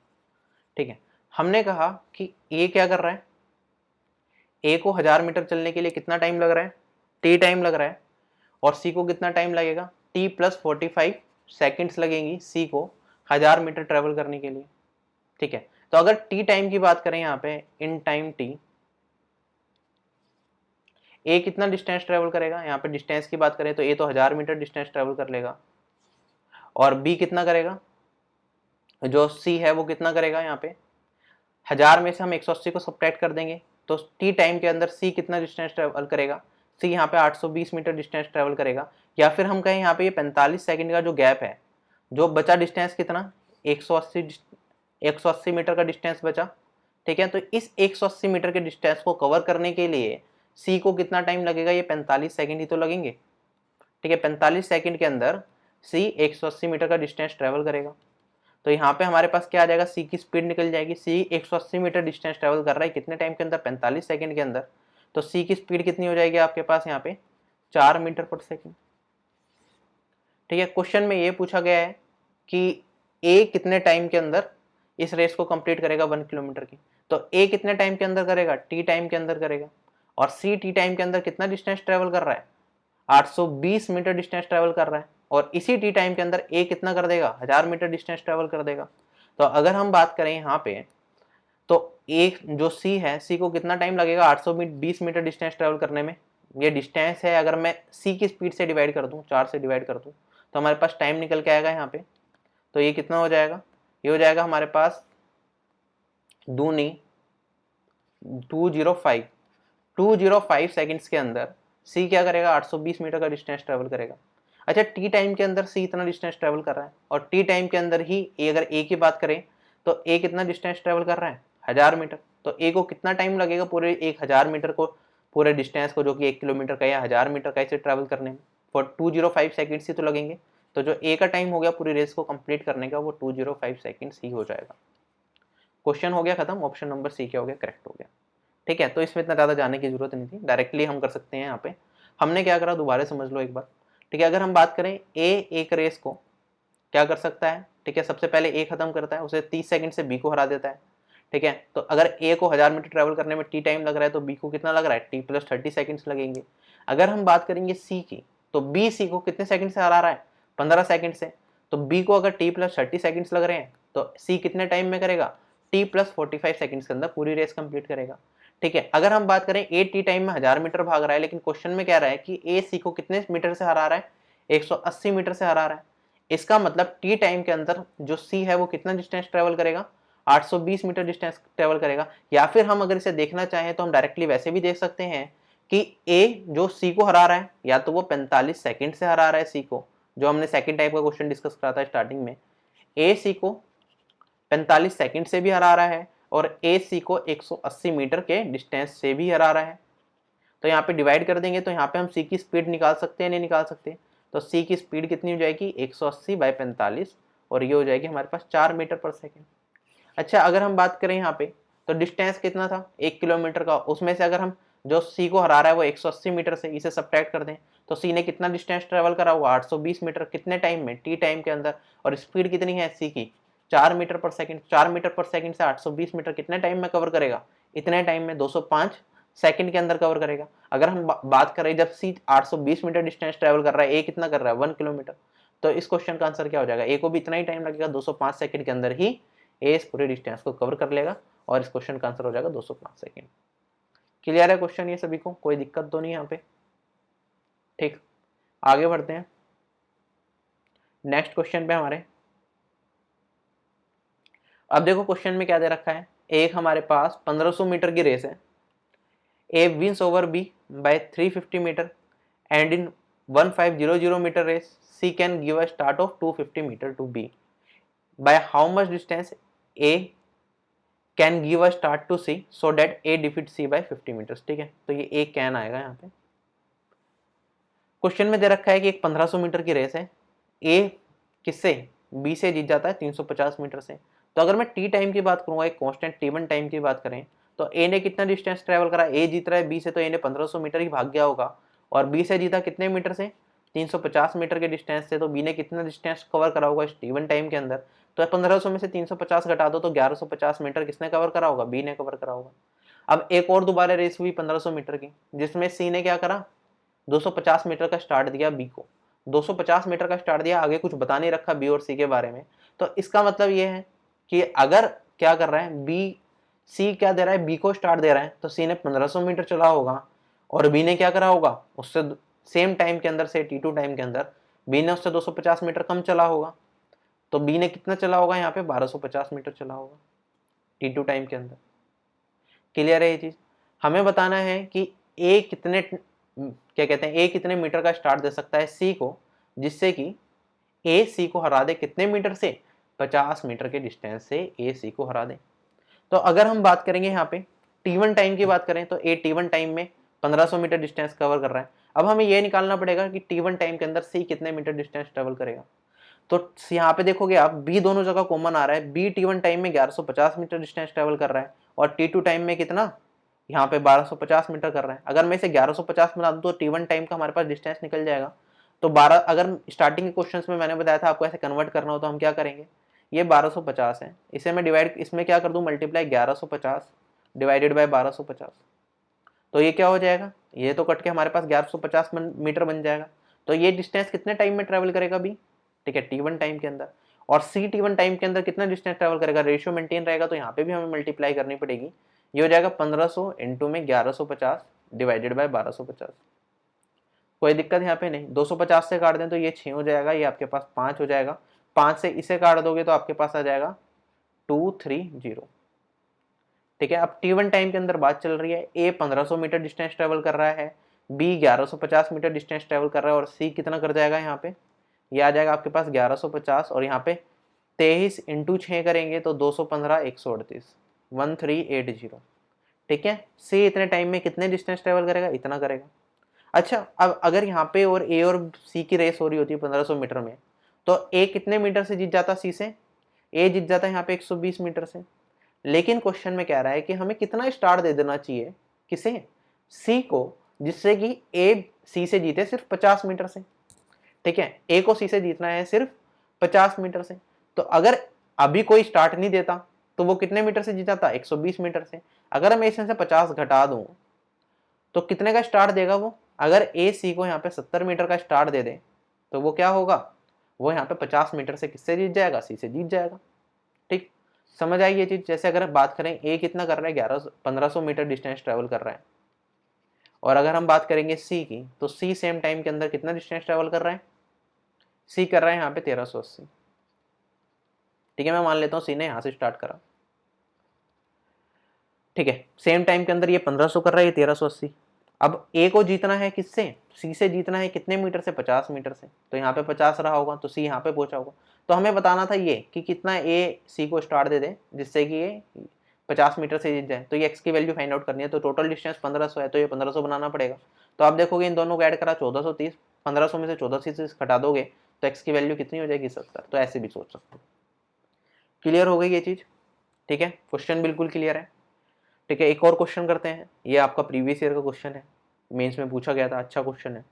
ठीक है, हमने कहा कि ए क्या कर रहा है, ए को 1000 मीटर चलने के लिए कितना टाइम लग रहा है, टी टाइम लग रहा है, और सी को कितना टाइम लगेगा, t+45 सेकेंड्स लगेंगी सी को 1000 मीटर ट्रेवल करने के लिए। ठीक है, तो अगर टी टाइम की बात करें यहाँ पे, इन टाइम टी, ए कितना डिस्टेंस ट्रेवल करेगा, यहाँ पे डिस्टेंस की बात करें तो ए तो 1000 मीटर डिस्टेंस ट्रेवल कर लेगा, और बी कितना करेगा, जो सी है वो कितना करेगा, यहाँ पे 1000 में से हम 180 को सब्ट्रैक्ट कर देंगे, तो टी टाइम के अंदर सी कितना डिस्टेंस ट्रेवल करेगा, सी यहाँ पे 820 मीटर डिस्टेंस ट्रेवल करेगा, या फिर हम कहें यहाँ पे ये 45 सेकंड का जो गैप है, जो बचा डिस्टेंस कितना 180 मीटर का डिस्टेंस बचा, ठीक है। तो इस 180 मीटर के डिस्टेंस को कवर करने के लिए सी को कितना टाइम लगेगा, ये 45 सेकंड ही तो लगेंगे, ठीक है। 45 सेकंड के अंदर सी 180 मीटर का डिस्टेंस ट्रेवल करेगा। तो यहाँ पे हमारे पास क्या आ जाएगा, सी की स्पीड निकल जाएगी। सी 180 मीटर डिस्टेंस ट्रेवल कर रहा है कितने टाइम के अंदर, 45 सेकंड के अंदर। तो सी की स्पीड कितनी हो जाएगी आपके पास यहाँ पे 4 मीटर पर सेकंड, ठीक है। क्वेश्चन में ये पूछा गया है कि ए कितने टाइम के अंदर इस रेस को कंप्लीट करेगा 1 किलोमीटर की। तो ए कितने टाइम के अंदर करेगा, टी टाइम के अंदर करेगा। और सी टी टाइम के अंदर कितना डिस्टेंस ट्रेवल कर रहा है, 820 मीटर डिस्टेंस ट्रेवल कर रहा है। और इसी टी टाइम के अंदर ए कितना कर देगा, 1000 मीटर डिस्टेंस ट्रेवल कर देगा। तो अगर हम बात करें यहाँ पे, तो एक जो सी है, सी को कितना टाइम लगेगा 820 मीटर डिस्टेंस ट्रेवल करने में। ये डिस्टेंस है, अगर मैं सी की स्पीड से डिवाइड कर दूं, 4 से डिवाइड कर दूं, तो हमारे पास टाइम निकल के आएगा यहाँ पे। तो ये कितना हो जाएगा, ये हो जाएगा हमारे पास दूनी 205 सेकंड्स के अंदर सी क्या करेगा, 820 मीटर का डिस्टेंस ट्रेवल करेगा। अच्छा, टी टाइम के अंदर सी इतना डिस्टेंस ट्रेवल कर रहा है, और टी टाइम के अंदर ही अगर ए की बात करें तो ए कितना डिस्टेंस ट्रेवल कर रहा है, 1000 मीटर। तो ए को कितना टाइम लगेगा पूरे 1000 मीटर को, पूरे डिस्टेंस को, जो कि 1 किलोमीटर का या 1000 मीटर का, इसे ट्रेवल करने में फॉर 205 सेकेंड्स ही तो लगेंगे। तो जो ए का टाइम हो गया पूरी रेस को कंप्लीट करने का, वो 205 सेकेंड्स ही हो जाएगा। क्वेश्चन हो गया खत्म, ऑप्शन नंबर सी क्या हो गया, करेक्ट हो गया, ठीक है। तो इसमें इतना ज़्यादा जाने की जरूरत नहीं थी, डायरेक्टली हम कर सकते हैं। यहाँ पे हमने क्या करा, दोबारा समझ लो एक बार, ठीक है। अगर हम बात करें ए एक रेस को क्या कर सकता है, ठीक है, सबसे पहले ए खत्म करता है, उसे 30 सेकंड से बी को हरा देता है, ठीक है। तो अगर ए को 1000 मीटर ट्रेवल करने में टी टाइम लग रहा है, तो बी को कितना लग रहा है, टी प्लस 30 सेकंड्स लगेंगे। अगर हम बात करेंगे सी की, तो बी सी को कितने सेकंड से हरा रहा है, 15 सेकंड से। तो बी को अगर टी प्लस 30 सेकंड्स लग रहे हैं, तो सी कितने टाइम में करेगा, टी प्लस 45 सेकंड्स के अंदर पूरी रेस कंप्लीट करेगा, ठीक है। अगर हम बात करें ए टी टाइम में 1000 मीटर भाग रहा है, लेकिन क्वेश्चन में क्या रहा है कि ए सी को कितने मीटर से हरा रहा है, 180 मीटर से हरा रहा है। इसका मतलब टी टाइम के अंदर जो सी है वो कितना डिस्टेंस ट्रेवल करेगा, 820 मीटर डिस्टेंस ट्रेवल करेगा। या फिर हम अगर इसे देखना चाहें तो हम डायरेक्टली वैसे भी देख सकते हैं कि ए जो सी को हरा रहा है, या तो वो 45 सेकंड से हरा रहा है सी को, जो हमने सेकंड टाइप का क्वेश्चन डिस्कस करा था स्टार्टिंग में, ए सी को 45 सेकंड से भी हरा रहा है, और ए सी को 180 मीटर के डिस्टेंस से भी हरा रहा है। तो यहाँ पे डिवाइड कर देंगे, तो यहाँ पे हम सी की स्पीड निकाल सकते हैं, नहीं निकाल सकते। तो सी की स्पीड कितनी हो जाएगी, 180 बाई 45, और ये हो जाएगी हमारे पास 4 मीटर पर सेकेंड। अच्छा, अगर हम बात करें यहाँ पे, तो डिस्टेंस कितना था 1 किलोमीटर का, उसमें से अगर हम जो सी को हरा रहा है वो 180 मीटर से, इसे सब्ट्रैक्ट कर दें, तो सी ने कितना डिस्टेंस ट्रेवल करा हुआ, 820 मीटर, कितने टाइम में, टी टाइम के अंदर। और स्पीड कितनी है सी की, 4 मीटर पर सेकंड। 4 मीटर पर सेकंड से 820 मीटर कितने टाइम में कवर करेगा, इतने टाइम में 205 सेकंड के अंदर कवर करेगा। अगर हम बात करें जब सी 820 मीटर डिस्टेंस ट्रेवल कर रहा है, ए कितना कर रहा है 1 किलोमीटर, तो इस क्वेश्चन का आंसर क्या हो जाएगा, ए को भी इतना ही टाइम लगेगा, 205 सेकंड के अंदर ही ए इस पूरे डिस्टेंस को कवर कर लेगा, और इस क्वेश्चन का आंसर हो जाएगा 205 सेकंड। क्लियर है क्वेश्चन ये सभी को, कोई दिक्कत तो नहीं यहाँ पे, ठीक। आगे बढ़ते हैं नेक्स्ट क्वेश्चन पे हमारे। अब देखो क्वेश्चन में क्या दे रखा है, एक हमारे पास 1500 मीटर की रेस है, A wins over B by 350 metre, and in 1500 metre race C can give a start of 250 metre to B, by how much distance A can give a start to C so that A defeat C by 50 metres, ठीक है। तो ये ए can आएगा यहाँ पे। Question में दे रखा है कि एक 1500 मीटर की रेस है, ए किससे, बी से जीत जाता है 350 मीटर से। तो अगर मैं टी टाइम की बात करूंगा, एक कांस्टेंट टी1 टाइम की बात करें, तो ए ने कितना डिस्टेंस ट्रेवल करा, ए जीत रहा है बी से, तो ए ने 1500 मीटर ही भाग गया होगा, और बी से जीता कितने मीटर से, 350 मीटर के डिस्टेंस से। तो बी ने कितना डिस्टेंस कवर करा होगा इस टी1 टाइम के अंदर, तो 1500 में से 350 घटा दो, तो 1150 मीटर किसने कवर करा होगा, बी ने कवर करा होगा। अब एक और दोबारा रेस हुई 1500 मीटर की, जिसमें सी ने क्या करा, 250 मीटर का स्टार्ट दिया बी को, 250 मीटर का स्टार्ट दिया, आगे कुछ बता नहीं रखा बी और सी के बारे में। तो इसका मतलब ये है कि अगर क्या कर रहा है बी, सी क्या दे रहा है, बी को स्टार्ट दे रहा है, तो सी ने 1500 मीटर चला होगा, और बी ने क्या करा होगा, उससे सेम टाइम के अंदर से T2 टाइम के अंदर बी ने उससे 250 मीटर कम चला होगा। तो बी ने कितना चला होगा यहाँ पे, 1250 मीटर चला होगा T2 टाइम के अंदर। क्लियर है ये चीज। हमें बताना है कि ए कितने क्या कहते हैं, ए कितने मीटर का स्टार्ट दे सकता है सी को, जिससे कि ए सी को हरा दे कितने मीटर से, 50 मीटर के डिस्टेंस से ए सी को हरा दे। तो अगर हम बात करेंगे यहाँ पे T1 टाइम की बात करें तो ए T1 टाइम में 1500 मीटर डिस्टेंस कवर कर रहा है। अब हमें ये निकालना पड़ेगा कि T1 टाइम के अंदर सी कितने मीटर डिस्टेंस ट्रेवल करेगा। तो यहाँ पे देखोगे आप बी दोनों जगह कॉमन आ रहा है, बी T1 टाइम में 1150 मीटर डिस्टेंस ट्रेवल कर रहा है और T2 टाइम में कितना, यहाँ पे 1250 मीटर कर रहा है। अगर मैं इसे 1150 बना दूँ तो T1 टाइम का हमारे पास डिस्टेंस निकल जाएगा। तो 12, अगर स्टार्टिंग के क्वेश्चंस में मैंने बताया था आपको ऐसे कन्वर्ट करना हो तो हम क्या करेंगे, ये 1250 है, इसे मैं डिवाइड, इसमें क्या कर दूं मल्टीप्लाई 1150 डिवाइडेड बाय 1250, तो ये क्या हो जाएगा, ये तो कट के हमारे पास 1150 मीटर बन जाएगा। तो ये डिस्टेंस कितने टाइम में ट्रेवल करेगा बी, ठीक है, T1 टाइम के अंदर। और सी T1 टाइम के अंदर कितना डिस्टेंस ट्रेवल करेगा, रेशियो मेंटेन रहेगा तो यहाँ पे भी हमें मल्टीप्लाई करनी पड़ेगी। ये हो जाएगा 1500 इंटू में 1150 डिवाइडेड बाय 1250। कोई दिक्कत यहाँ पे नहीं, 250 से काट दें तो ये 6 हो जाएगा, ये आपके पास 5 हो जाएगा, 5 से इसे काट दोगे तो आपके पास आ जाएगा 230। ठीक है, अब T1 टाइम के अंदर बात चल रही है, ए 1500 मीटर डिस्टेंस ट्रेवल कर रहा है, बी 1150 मीटर डिस्टेंस ट्रेवल कर रहा है और सी कितना कर जाएगा, यहाँ पे ये आ जाएगा आपके पास 1150 और यहाँ पे 23 इंटू 6 करेंगे तो 215 138 1380। ठीक है, सी इतने टाइम में कितने डिस्टेंस ट्रेवल करेगा, इतना करेगा। अच्छा, अब अगर यहाँ पे और ए और सी की रेस हो रही होती है 1500 मीटर में, तो ए कितने मीटर से जीत जाता सी से, ए जीत जाता है यहाँ पे 120 मीटर से। लेकिन क्वेश्चन में कह रहा है कि हमें कितना स्टार दे देना चाहिए, किसे, सी को, जिससे कि ए सी से जीते सिर्फ 50 मीटर से। ठीक है, ए को सी से जीतना है सिर्फ 50 मीटर से। तो अगर अभी कोई स्टार्ट नहीं देता तो वो कितने मीटर से जीत जाता, 120 मीटर से। अगर मैं इसमें से 50 घटा दूं तो कितने का स्टार्ट देगा वो, अगर ए सी को यहाँ पे 70 मीटर का स्टार्ट दे दे तो वो क्या होगा, वो यहाँ पे 50 मीटर से किससे जीत जाएगा, सी से जीत जाएगा। ठीक, समझ आई ये चीज। जैसे अगर बात करें ए कितना कर रहा है, 1500 मीटर डिस्टेंस ट्रेवल कर रहा है, और अगर हम बात करेंगे सी की तो सी सेम टाइम के अंदर कितना डिस्टेंस ट्रेवल कर रहा है, सी कर रहा है यहाँ पे 1380। ठीक है, मैं मान लेता हूँ सी ने यहाँ से स्टार्ट करा। ठीक है, सेम टाइम के अंदर ये 1500 कर रहा है, ये 1380। अब ए को जीतना है किससे, सी से जीतना है कितने मीटर से, 50 मीटर से। तो यहाँ पे 50 रहा होगा तो सी यहाँ पे पहुंचा होगा। तो हमें बताना था ये कि कितना ए सी को स्टार्ट दे दे जिससे कि ये 50 मीटर से जीत जाए। तो ये एक्स की वैल्यू फाइंड आउट करनी है। तो टोटल डिस्टेंस 1500 है तो ये 1500 बनाना पड़ेगा। तो आप देखोगे इन दोनों को ऐड करा 1430, 1500 में से 1430 घटा दोगे तो एक्स की वैल्यू कितनी हो जाएगी, 70। तो ऐसे भी सोच सकते हो। क्लियर हो गई ये चीज। ठीक है, क्वेश्चन बिल्कुल क्लियर है। ठीक है, एक और क्वेश्चन करते हैं। ये आपका प्रीवियस ईयर का क्वेश्चन है, मेंस में पूछा गया था, अच्छा क्वेश्चन है।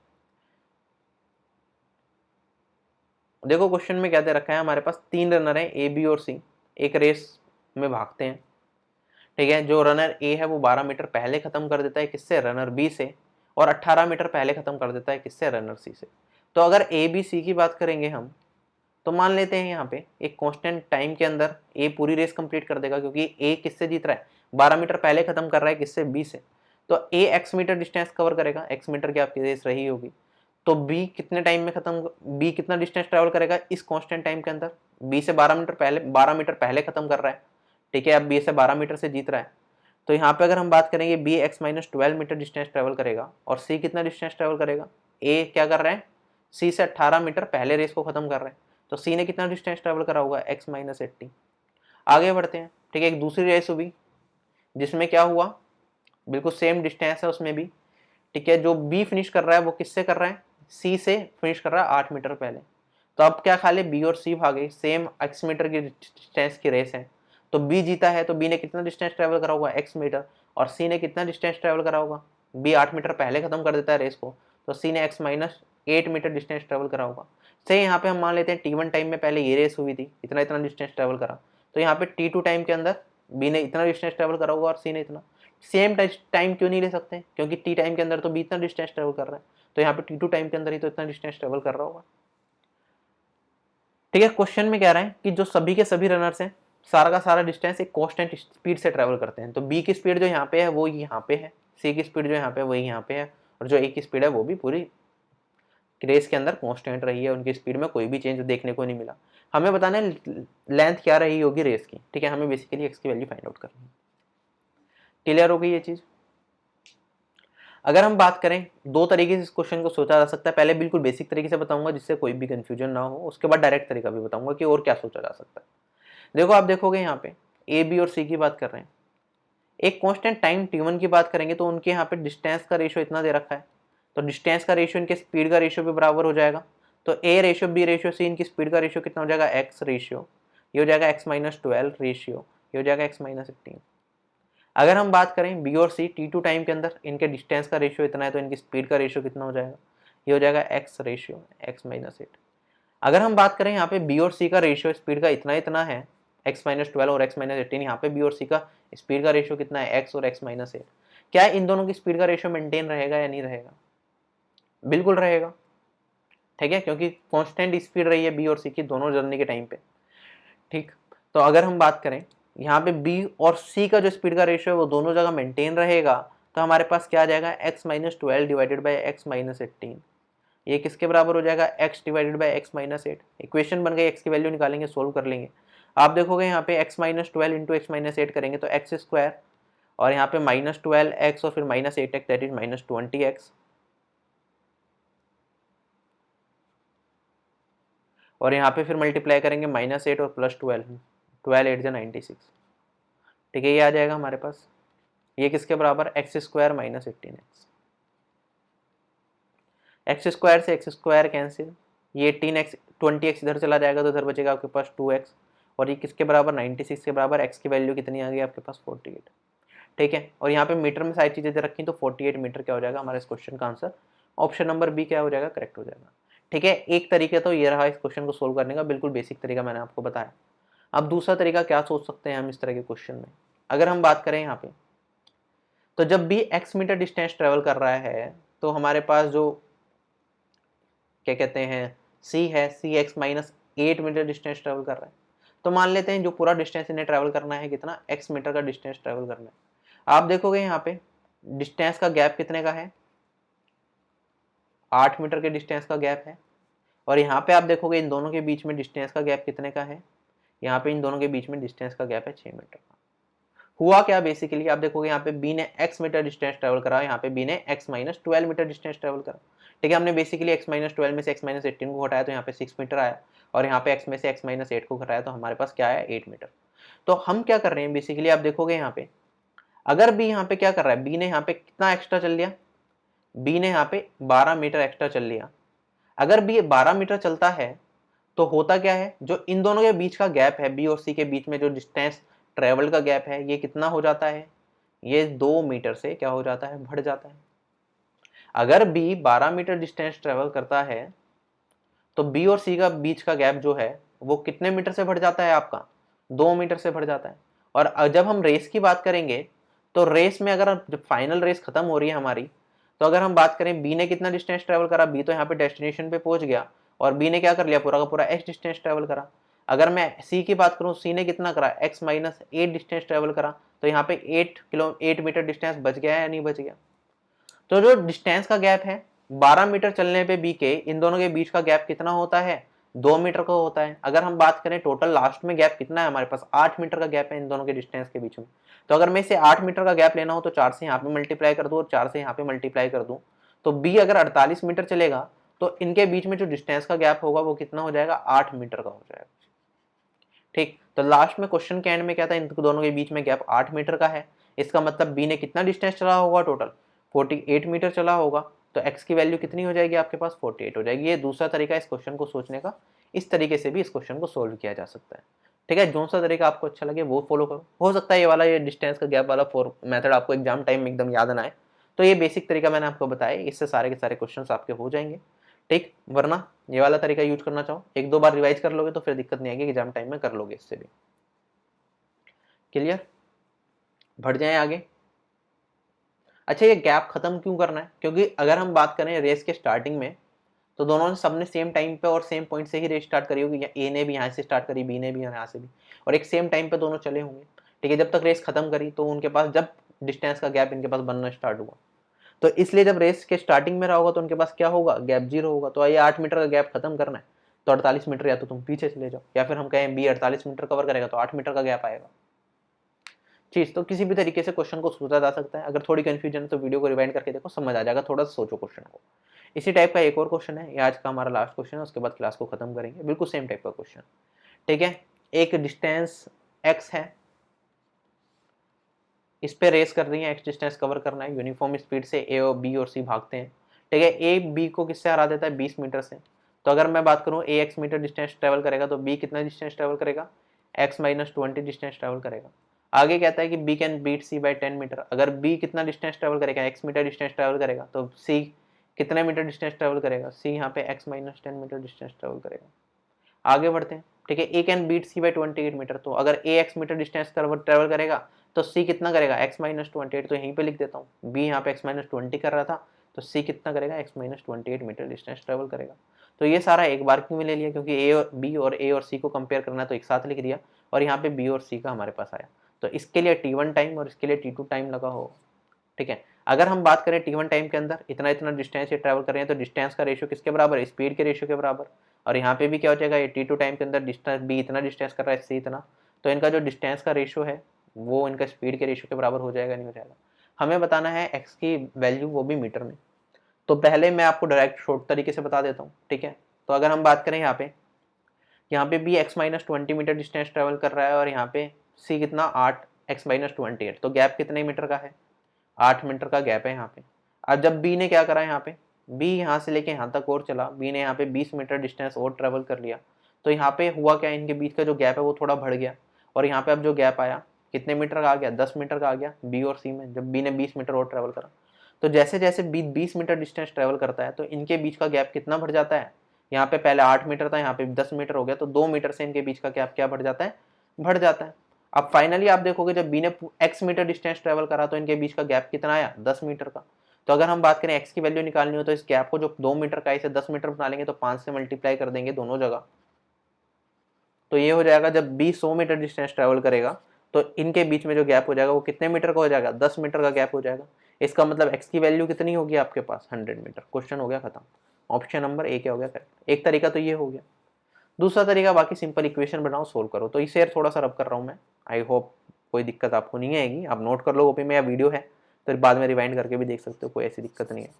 देखो क्वेश्चन में क्या दे रखा है, हमारे पास 3 रनर हैं ए बी और सी, एक रेस में भागते हैं। ठीक है, जो रनर ए है वो 12 मीटर पहले खत्म कर देता है किससे, रनर बी से, और 18 मीटर पहले खत्म कर देता है किससे, रनर सी से। तो अगर ए बी सी की बात करेंगे हम तो मान लेते हैं यहाँ पे एक कांस्टेंट टाइम के अंदर ए पूरी रेस कंप्लीट कर देगा, क्योंकि ए किससे जीत रहा है, 12 मीटर पहले खत्म कर रहा है किससे, बी से। तो ए एक्स मीटर डिस्टेंस कवर करेगा, एक्स मीटर की आपकी रेस रही होगी। तो बी कितने टाइम में खत्म, बी कितना डिस्टेंस ट्रेवल करेगा इस कांस्टेंट टाइम के अंदर, बी से 12 मीटर पहले खत्म कर रहा है। ठीक है, अब बी से 12 मीटर से जीत रहा है। तो यहाँ पे अगर हम बात करेंगे B X minus 12 metre distance travel करेगा और सी कितना डिस्टेंस ट्रेवल करेगा, ए क्या कर रहा है, सी से 18 मीटर पहले रेस को खत्म कर रहे हैं। तो सी ने कितना डिस्टेंस ट्रेवल करा होगा, एक्स माइनस 80। आगे बढ़ते हैं। ठीक है, एक दूसरी रेस हुई जिसमें क्या हुआ, बिल्कुल सेम डिस्टेंस है उसमें भी। ठीक है, जो बी फिनिश कर रहा है वो किससे कर रहा है, सी से फिनिश कर रहा है 8 मीटर पहले। तो अब क्या खाली बी और सी भागे, सेम एक्स मीटर की डिस्टेंस की रेस है। तो बी जीता है तो बी ने कितना डिस्टेंस ट्रेवल करा होगा, एक्स मीटर, और सी ने कितना डिस्टेंस ट्रेवल करा होगा, बी 8 मीटर पहले खत्म कर देता है रेस को, तो सी ने X minus 8 metre distance travel करा होगा। से यहाँ पे हम मान लेते हैं T1 टाइम में पहले ये रेस हुई थी, इतना इतना डिस्टेंस ट्रेवल करा। तो यहाँ पे T2 टाइम के अंदर बी ने इतना डिस्टेंस ट्रेवल करा होगा और सी ने इतना। सेम टाइम क्यों नहीं ले सकते, क्योंकि टी टाइम के अंदर तो बी इतना डिस्टेंस ट्रेवल कर रहा है, तो यहाँ पे T2 टाइम के अंदर ही तो इतना डिस्टेंस ट्रेवल कर रहा होगा। ठीक है, क्वेश्चन में कह रहा है कि जो सभी के सभी रनर्स हैं सारा का सारा डिस्टेंस एक कांस्टेंट स्पीड से ट्रेवल करते हैं। तो बी की स्पीड जो यहाँ पे है वो यहाँ पे है, सी की स्पीड जो यहाँ पे है वही यहाँ पे है, और जो ए की स्पीड है वो भी पूरी रेस के अंदर कांस्टेंट रही है, उनकी स्पीड में कोई भी चेंज देखने को नहीं मिला। हमें बताना है लेंथ क्या रही होगी रेस की। ठीक है, हमें बेसिकली एक्स की वैल्यू फाइंड आउट करनी है। क्लियर हो गई ये चीज। अगर हम बात करें, दो तरीके से इस क्वेश्चन को सोचा जा सकता है। पहले बिल्कुल बेसिक तरीके से बताऊंगा जिससे कोई भी कंफ्यूजन ना हो, उसके बाद डायरेक्ट तरीका भी बताऊंगा कि और क्या सोचा जा सकता है। देखो आप देखोगे यहाँ पे ए बी और सी की बात कर रहे हैं, एक कांस्टेंट टाइम t1 की बात करेंगे तो उनके यहाँ पे डिस्टेंस का रेशियो इतना दे रखा है, तो डिस्टेंस का रेशियो इनके स्पीड का रेशियो भी बराबर हो जाएगा। तो A ratio B ratio C, इनकी स्पीड का रेशियो कितना हो जाएगा, एक्स रेशियो, ये हो जाएगा x-12 रेशियो, ये हो जाएगा x-18। अगर हम बात करें बी और सी, t2 टाइम के अंदर इनके डिस्टेंस का रेशियो इतना है तो इनकी स्पीड का रेशियो कितना हो जाएगा, ये हो जाएगा एक्स रेशियो x-8। अगर हम बात करें यहाँ पे बी और सी का रेशियो स्पीड का इतना इतना है, x-12 और x-18, यहाँ पे बी और सी का स्पीड का रेशियो कितना है, x और x-8। क्या इन दोनों की स्पीड का रेशियो मेंटेन रहेगा या नहीं रहेगा, बिल्कुल रहेगा, ठीक है, क्योंकि कांस्टेंट स्पीड रही है बी और सी की दोनों जर्नी के टाइम पे, ठीक। तो अगर हम बात करें यहाँ पे बी और सी का जो स्पीड का रेशियो है वो दोनों जगह मेंटेन रहेगा, तो हमारे पास क्या आ जाएगा, x-12 डिवाइडेड बाई x-18, ये किसके बराबर हो जाएगा, x divided by x-8। Equation बन गई, x की वैल्यू निकालेंगे, सोल्व कर लेंगे। आप देखोगे यहाँ पे x-12 इंटू x-8 करेंगे तो x स्क्वायर, और यहाँ पे -12x और फिर -8x, दैट इज -20x, और यहाँ पे फिर मल्टीप्लाई करेंगे -8 और +12, 12 8 96, ठीक है, ये आ जाएगा हमारे पास। ये किसके बराबर, x square -18x, x square से एक्स स्क्वायर कैंसिल, ये 18x 20x इधर चला जाएगा तो इधर बचेगा आपके पास 2x, और ये किसके बराबर, 96 के बराबर। x की वैल्यू कितनी आ गई आपके पास, 48, ठीक है। और यहाँ पे मीटर में सारी चीज़ें दे रखी तो 48 मीटर क्या हो जाएगा हमारे इस क्वेश्चन का आंसर, ऑप्शन नंबर बी क्या हो जाएगा, करेक्ट हो जाएगा, ठीक है। एक तरीका तो ये रहा इस क्वेश्चन को सोल्व करने का, बिल्कुल बेसिक तरीका मैंने आपको बताया। अब दूसरा तरीका क्या सोच सकते हैं हम इस तरह के क्वेश्चन में, अगर हम बात करें यहाँ पे, तो जब भी x मीटर डिस्टेंस ट्रेवल कर रहा है तो हमारे पास जो क्या कहते हैं c है, c x-8 metre distance travel कर रहा है। तो मान लेते हैं जो पूरा डिस्टेंस इन्हें ट्रेवल करना है कितना, x मीटर का डिस्टेंस ट्रेवल करना है। आप देखोगे यहाँ पे डिस्टेंस का गैप कितने का है, 8 मीटर के डिस्टेंस का गैप है। और यहाँ पे आप देखोगे इन दोनों के बीच में डिस्टेंस का गैप कितने का है, यहाँ पे इन दोनों के बीच में डिस्टेंस का गैप है 6 मीटर का। हुआ क्या, बेसिकली आप देखोगे यहाँ पे b ने x मीटर डिस्टेंस ट्रेवल करा, यहाँ पे b ने x-12 मीटर डिस्टेंस ट्रेवल करा, ठीक है। हमने बेसिकली x-12 में से x-18 को घटाया तो यहाँ पे 6 मीटर आया, और यहाँ पे x में से x-8 को घटाया तो हमारे पास क्या आया, 8 मीटर। तो हम क्या कर रहे हैं बेसिकली, आप देखोगे यहाँ पे अगर b यहाँ पे क्या कर रहा है, b ने यहाँ पे कितना एक्स्ट्रा चल लिया, b ने यहाँ पे 12 मीटर एक्स्ट्रा चल लिया। अगर b 12 मीटर चलता है तो होता क्या है, जो इन दोनों के बीच का गैप है, बी और सी के बीच में जो डिस्टेंस ट्रेवल का गैप है, ये कितना हो जाता है, ये 2 मीटर से क्या हो जाता है, बढ़ जाता है। अगर बी 12 मीटर डिस्टेंस ट्रेवल करता है तो बी और सी का बीच का गैप जो है वो कितने मीटर से बढ़ जाता है आपका, 2 मीटर से बढ़ जाता है। और जब हम रेस की बात करेंगे तो रेस में अगर जब फाइनल रेस खत्म हो रही है हमारी, तो अगर हम बात करें बी ने कितना डिस्टेंस ट्रेवल करा, बी तो यहाँ पे डेस्टिनेशन पे पहुंच गया, और बी ने क्या कर लिया, पूरा का पूरा x डिस्टेंस ट्रेवल करा। अगर मैं सी की बात करूं, सी ने कितना करा, x-8 डिस्टेंस ट्रेवल करा, तो यहाँ पे 8 मीटर डिस्टेंस बच गया है या नहीं बच गया। तो जो डिस्टेंस का गैप है 12 मीटर चलने पे बी के इन दोनों के बीच का गैप कितना होता है, 2 मीटर का होता है। अगर हम बात करें टोटल लास्ट में गैप कितना है हमारे पास, 8 मीटर का गैप है इन दोनों के डिस्टेंस के बीच में। तो अगर मैं इसे 8 मीटर का गैप लेना हो तो 4 से यहाँ पे मल्टीप्लाई कर दूं और 4 से यहाँ पे मल्टीप्लाई कर दूं, तो बी अगर 48 मीटर चलेगा तो इनके बीच में जो डिस्टेंस का गैप होगा वो कितना हो जाएगा, 8 मीटर का हो जाएगा, ठीक। तो लास्ट में क्वेश्चन के एंड में क्या था, इन दोनों के बीच में गैप 8 मीटर का है। इसका मतलब बी ने कितना डिस्टेंस चला होगा, टोटल 48 मीटर चला होगा। तो x की वैल्यू कितनी हो जाएगी आपके पास, 48 हो जाएगी। ये दूसरा तरीका इस क्वेश्चन को सोचने का, इस तरीके से भी इस क्वेश्चन को सोल्व किया जा सकता है, ठीक है। जो सा तरीका आपको अच्छा लगे वो फॉलो करो। हो सकता है ये वाला, ये डिस्टेंस का गैप वाला मेथड आपको एग्जाम टाइम में एकदम याद ना आए, तो ये बेसिक तरीका मैंने आपको बताया, इससे सारे के सारे क्वेश्चन आपके हो जाएंगे, ठीक। वरना ये वाला तरीका यूज करना चाहो, 1-2 बार रिवाइज कर लोगे तो फिर दिक्कत नहीं आएगी, एग्जाम टाइम में कर लोगे इससे भी। क्लियर, बढ़ जाए आगे। अच्छा, ये गैप खत्म क्यों करना है, क्योंकि अगर हम बात करें रेस के स्टार्टिंग में तो दोनों ने सबने सेम टाइम पे और सेम पॉइंट से ही रेस स्टार्ट करी होगी, ए ने भी यहाँ से स्टार्ट करी, बी ने भी यहाँ से भी, और एक सेम टाइम पे दोनों चले होंगे, ठीक है। जब तक रेस खत्म करी तो उनके पास जब डिस्टेंस का गैप इनके पास बनना स्टार्ट हुआ, तो इसलिए जब रेस के स्टार्टिंग में रहा होगा तो उनके पास क्या होगा, गैप 0 होगा। तो ये 8 मीटर का गैप खत्म करना है तो 48 मीटर या तो तुम पीछे चले जाओ, या फिर हम कहें बी 48 मीटर कवर करेगा तो 8 मीटर का गैप आएगा। चीज़। तो किसी भी तरीके से क्वेश्चन को सोचा जा सकता है। अगर थोड़ी कन्फ्यूजन है तो वीडियो को रिवाइंड करके देखो, समझ आ जाएगा, थोड़ा सा सोचो क्वेश्चन को। इसी टाइप का एक और क्वेश्चन है, ये आज का हमारा लास्ट क्वेश्चन है, उसके बाद क्लास को खत्म करेंगे। बिल्कुल सेम टाइप का क्वेश्चन, ठीक है। एक डिस्टेंस x है, इस पे रेस कर रही है, x डिस्टेंस कवर करना है, यूनिफॉर्म स्पीड से a और b और c भागते हैं, ठीक है। a b को किससे हरा देता है, 20 मीटर से। तो अगर मैं बात करूं a x metre distance travel करेगा तो b कितना डिस्टेंस ट्रेवल करेगा, x माइनस 20 डिस्टेंस ट्रेवल करेगा। आगे कहता है कि b can beat c by 10 metre. अगर b कितना डिस्टेंस ट्रेवल करेगा, x मीटर डिस्टेंस ट्रेवल करेगा, तो c कितने मीटर डिस्टेंस ट्रेवल करेगा, c यहाँ पे x minus 10 metre distance travel करेगा। आगे बढ़ते हैं, ठीक है। A can beat C by 28 metre. तो अगर ए एक्स मीटर डिस्टेंस ट्रेवल करेगा तो सी कितना करेगा, एक्स माइनस 28। तो यहीं पे लिख देता हूँ, बी यहाँ पे एक्स माइनस 20 कर रहा था, तो सी कितना करेगा, X minus 28 metre distance travel करेगा। तो ये सारा एक बार क्यों में ले लिया, क्योंकि ए और बी और ए और सी को कंपेयर करना है, तो एक साथ लिख दिया, और यहाँ पे बी और सी का हमारे पास आया। तो इसके लिए T1 टाइम और इसके लिए T2 टाइम लगा हो, ठीक है। अगर हम बात करें T1 टाइम के अंदर इतना इतना डिस्टेंस ये ट्रैवल कर रहे हैं, तो डिस्टेंस का रेशियो किसके बराबर है, स्पीड के रेशियो के बराबर। और यहाँ पे भी क्या हो जाएगा, ये T2 टाइम के अंदर डिस्टेंस बी इतना डिस्टेंस कर रहा है, सी इतना, तो इनका जो डिस्टेंस का रेशियो है वो इनका स्पीड के रेशियो के बराबर हो जाएगा, नहीं हो जाएगा। हमें बताना है एक्स की वैल्यू, वो भी मीटर में। तो पहले मैं आपको डायरेक्ट शॉर्ट तरीके से बता देता हूँ, ठीक है। तो अगर हम बात करें यहाँ पे भी X minus 20 metre distance travel कर रहा है, और यहाँ पे सी कितना 8 एक्स माइनस 28, तो गैप कितने मीटर का है, 8 मीटर का गैप है यहाँ पे। अब जब बी ने क्या करा, यहाँ पे बी यहाँ से लेके यहाँ तक और चला, बी ने यहाँ पे 20 मीटर डिस्टेंस और ट्रेवल कर लिया, तो यहाँ पे हुआ क्या, इनके बीच का जो गैप है वो थोड़ा बढ़ गया, और यहाँ पे अब जो गैप आया कितने मीटर का आ गया, 10 मीटर का आ गया बी और सी में, जब बी ने 20 मीटर और ट्रेवल करा। तो जैसे जैसे बी 20 मीटर डिस्टेंस ट्रेवल करता है तो इनके बीच का गैप कितना बढ़ जाता है, यहाँ पे पहले 8 मीटर था, यहाँ पे 10 मीटर हो गया, तो 2 मीटर से इनके बीच का गैप क्या बढ़ जाता है, बढ़ जाता है। अब फाइनली आप देखोगे जब बी ने x मीटर डिस्टेंस ट्रेवल करा तो इनके बीच का गैप कितना आया, 10 मीटर का। तो अगर हम बात करें x की वैल्यू निकालनी हो तो इस गैप को जो 2 मीटर का इसे 10 मीटर बना लेंगे, तो 5 से मल्टीप्लाई कर देंगे दोनों जगह, तो ये हो जाएगा जब बी 100 मीटर डिस्टेंस ट्रेवल करेगा तो इनके बीच में जो गैप हो जाएगा वो कितने मीटर का हो जाएगा, 10 मीटर का गैप हो जाएगा। इसका मतलब x की वैल्यू कितनी होगी आपके पास, 100 मीटर। क्वेश्चन हो गया खत्म, ऑप्शन नंबर ए क्या हो गया करेक्ट। एक तरीका तो ये हो गया। दूसरा तरीका, बाकी सिंपल इक्वेशन बनाओ, सोल्व करो। तो इसे थोड़ा सा रब कर रहा हूँ मैं, आई होप कोई दिक्कत आपको नहीं आएगी। आप नोट कर लो ओपी में, या वीडियो है तो बाद में रिवाइंड करके भी देख सकते हो, कोई ऐसी दिक्कत नहीं है,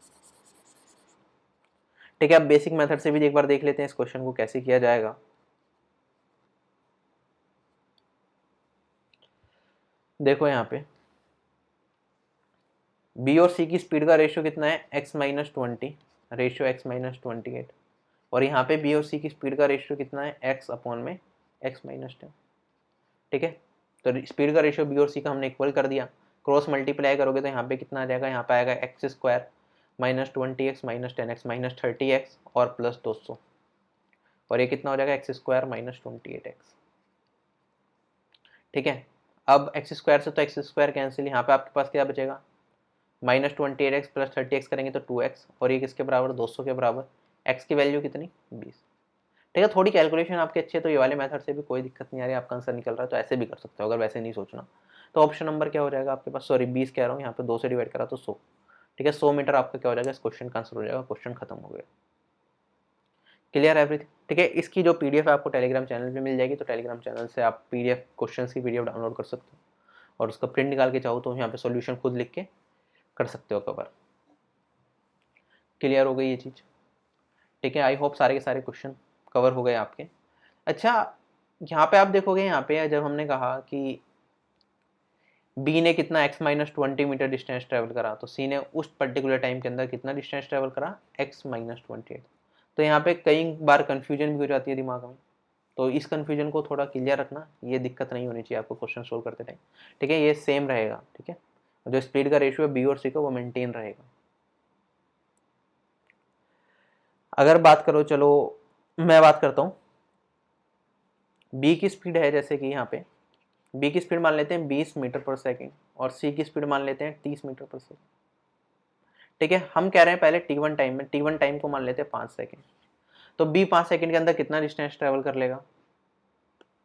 ठीक है। अब बेसिक मेथड से भी एक बार देख लेते हैं इस क्वेश्चन को कैसे किया जाएगा। देखो यहाँ पे बी और सी की स्पीड का रेशियो कितना है, x minus 20, ratio x minus 28, और यहाँ पे बी और सी की स्पीड का रेशियो कितना है, x अपॉन में x माइनस 10, ठीक है। तो स्पीड का रेशियो बी और सी का हमने इक्वल कर दिया, क्रॉस मल्टीप्लाई करोगे तो यहाँ पे कितना आ जाएगा, यहाँ पे आएगा x square minus 20x minus 10x minus 30x और प्लस 200, और ये कितना हो जाएगा, एक्स स्क्वायर माइनस 28x, ठीक है। अब एक्स स्क्वायर से तो एक्स स्क्वायर कैंसिल, यहाँ पे आपके पास क्या बचेगा, माइनस 28x प्लस 30x करेंगे तो 2x, और ये किसके बराबर, 200 के बराबर। x की वैल्यू कितनी, 20, ठीक है। थोड़ी कैलकुलेशन आपकी अच्छी है तो ये वाले मेथड से भी कोई दिक्कत नहीं आ रही, आपका आंसर निकल रहा है तो ऐसे भी कर सकते हो, अगर वैसे नहीं सोचना तो। ऑप्शन नंबर क्या हो जाएगा आपके पास, सॉरी 20 कह रहा हूँ, यहाँ पे 2 से डिवाइड करा तो 100, ठीक है। 100 मीटर आपका क्या हो जाएगा, इस क्वेश्चन का आंसर हो जाएगा, क्वेश्चन खत्म हो गया। क्लियर एवरीथिंग, ठीक है। इसकी जो पीडीएफ है आपको टेलीग्राम चैनल पे मिल जाएगी, तो टेलीग्राम चैनल से आप पीडीएफ क्वेश्चन की पीडीएफ डाउनलोड कर सकते हो, और उसका प्रिंट निकाल के चाहो तो यहाँ पे सोल्यूशन खुद लिख के कर सकते हो कवर। क्लियर हो गई ये चीज़, ठीक है। आई होप सारे के सारे क्वेश्चन कवर हो गए आपके। अच्छा, यहाँ पे आप देखोगे, यहाँ पे जब हमने कहा कि बी ने कितना x minus 20 metre distance travel करा, तो सी ने उस पर्टिकुलर टाइम के अंदर कितना डिस्टेंस ट्रेवल करा, x माइनस 28। तो यहाँ पे कई बार कन्फ्यूजन भी हो जाती है दिमाग में, तो इस कन्फ्यूजन को थोड़ा क्लियर रखना, ये दिक्कत नहीं होनी चाहिए आपको क्वेश्चन सोल्व करते टाइम, ठीक है। ये सेम रहेगा, ठीक है। जो स्पीड का रेशियो है बी और सी का वो मेंटेन रहेगा। अगर बात करो, चलो मैं बात करता हूँ, बी की स्पीड है, जैसे कि यहाँ पे बी की स्पीड मान लेते हैं 20 मीटर पर सेकेंड, और सी की स्पीड मान लेते हैं 30 मीटर पर सेकेंड, ठीक है। हम कह रहे हैं पहले T1 टाइम में, T1 टाइम को मान लेते हैं 5 सेकेंड। तो बी 5 सेकेंड के अंदर कितना डिस्टेंस ट्रेवल कर लेगा,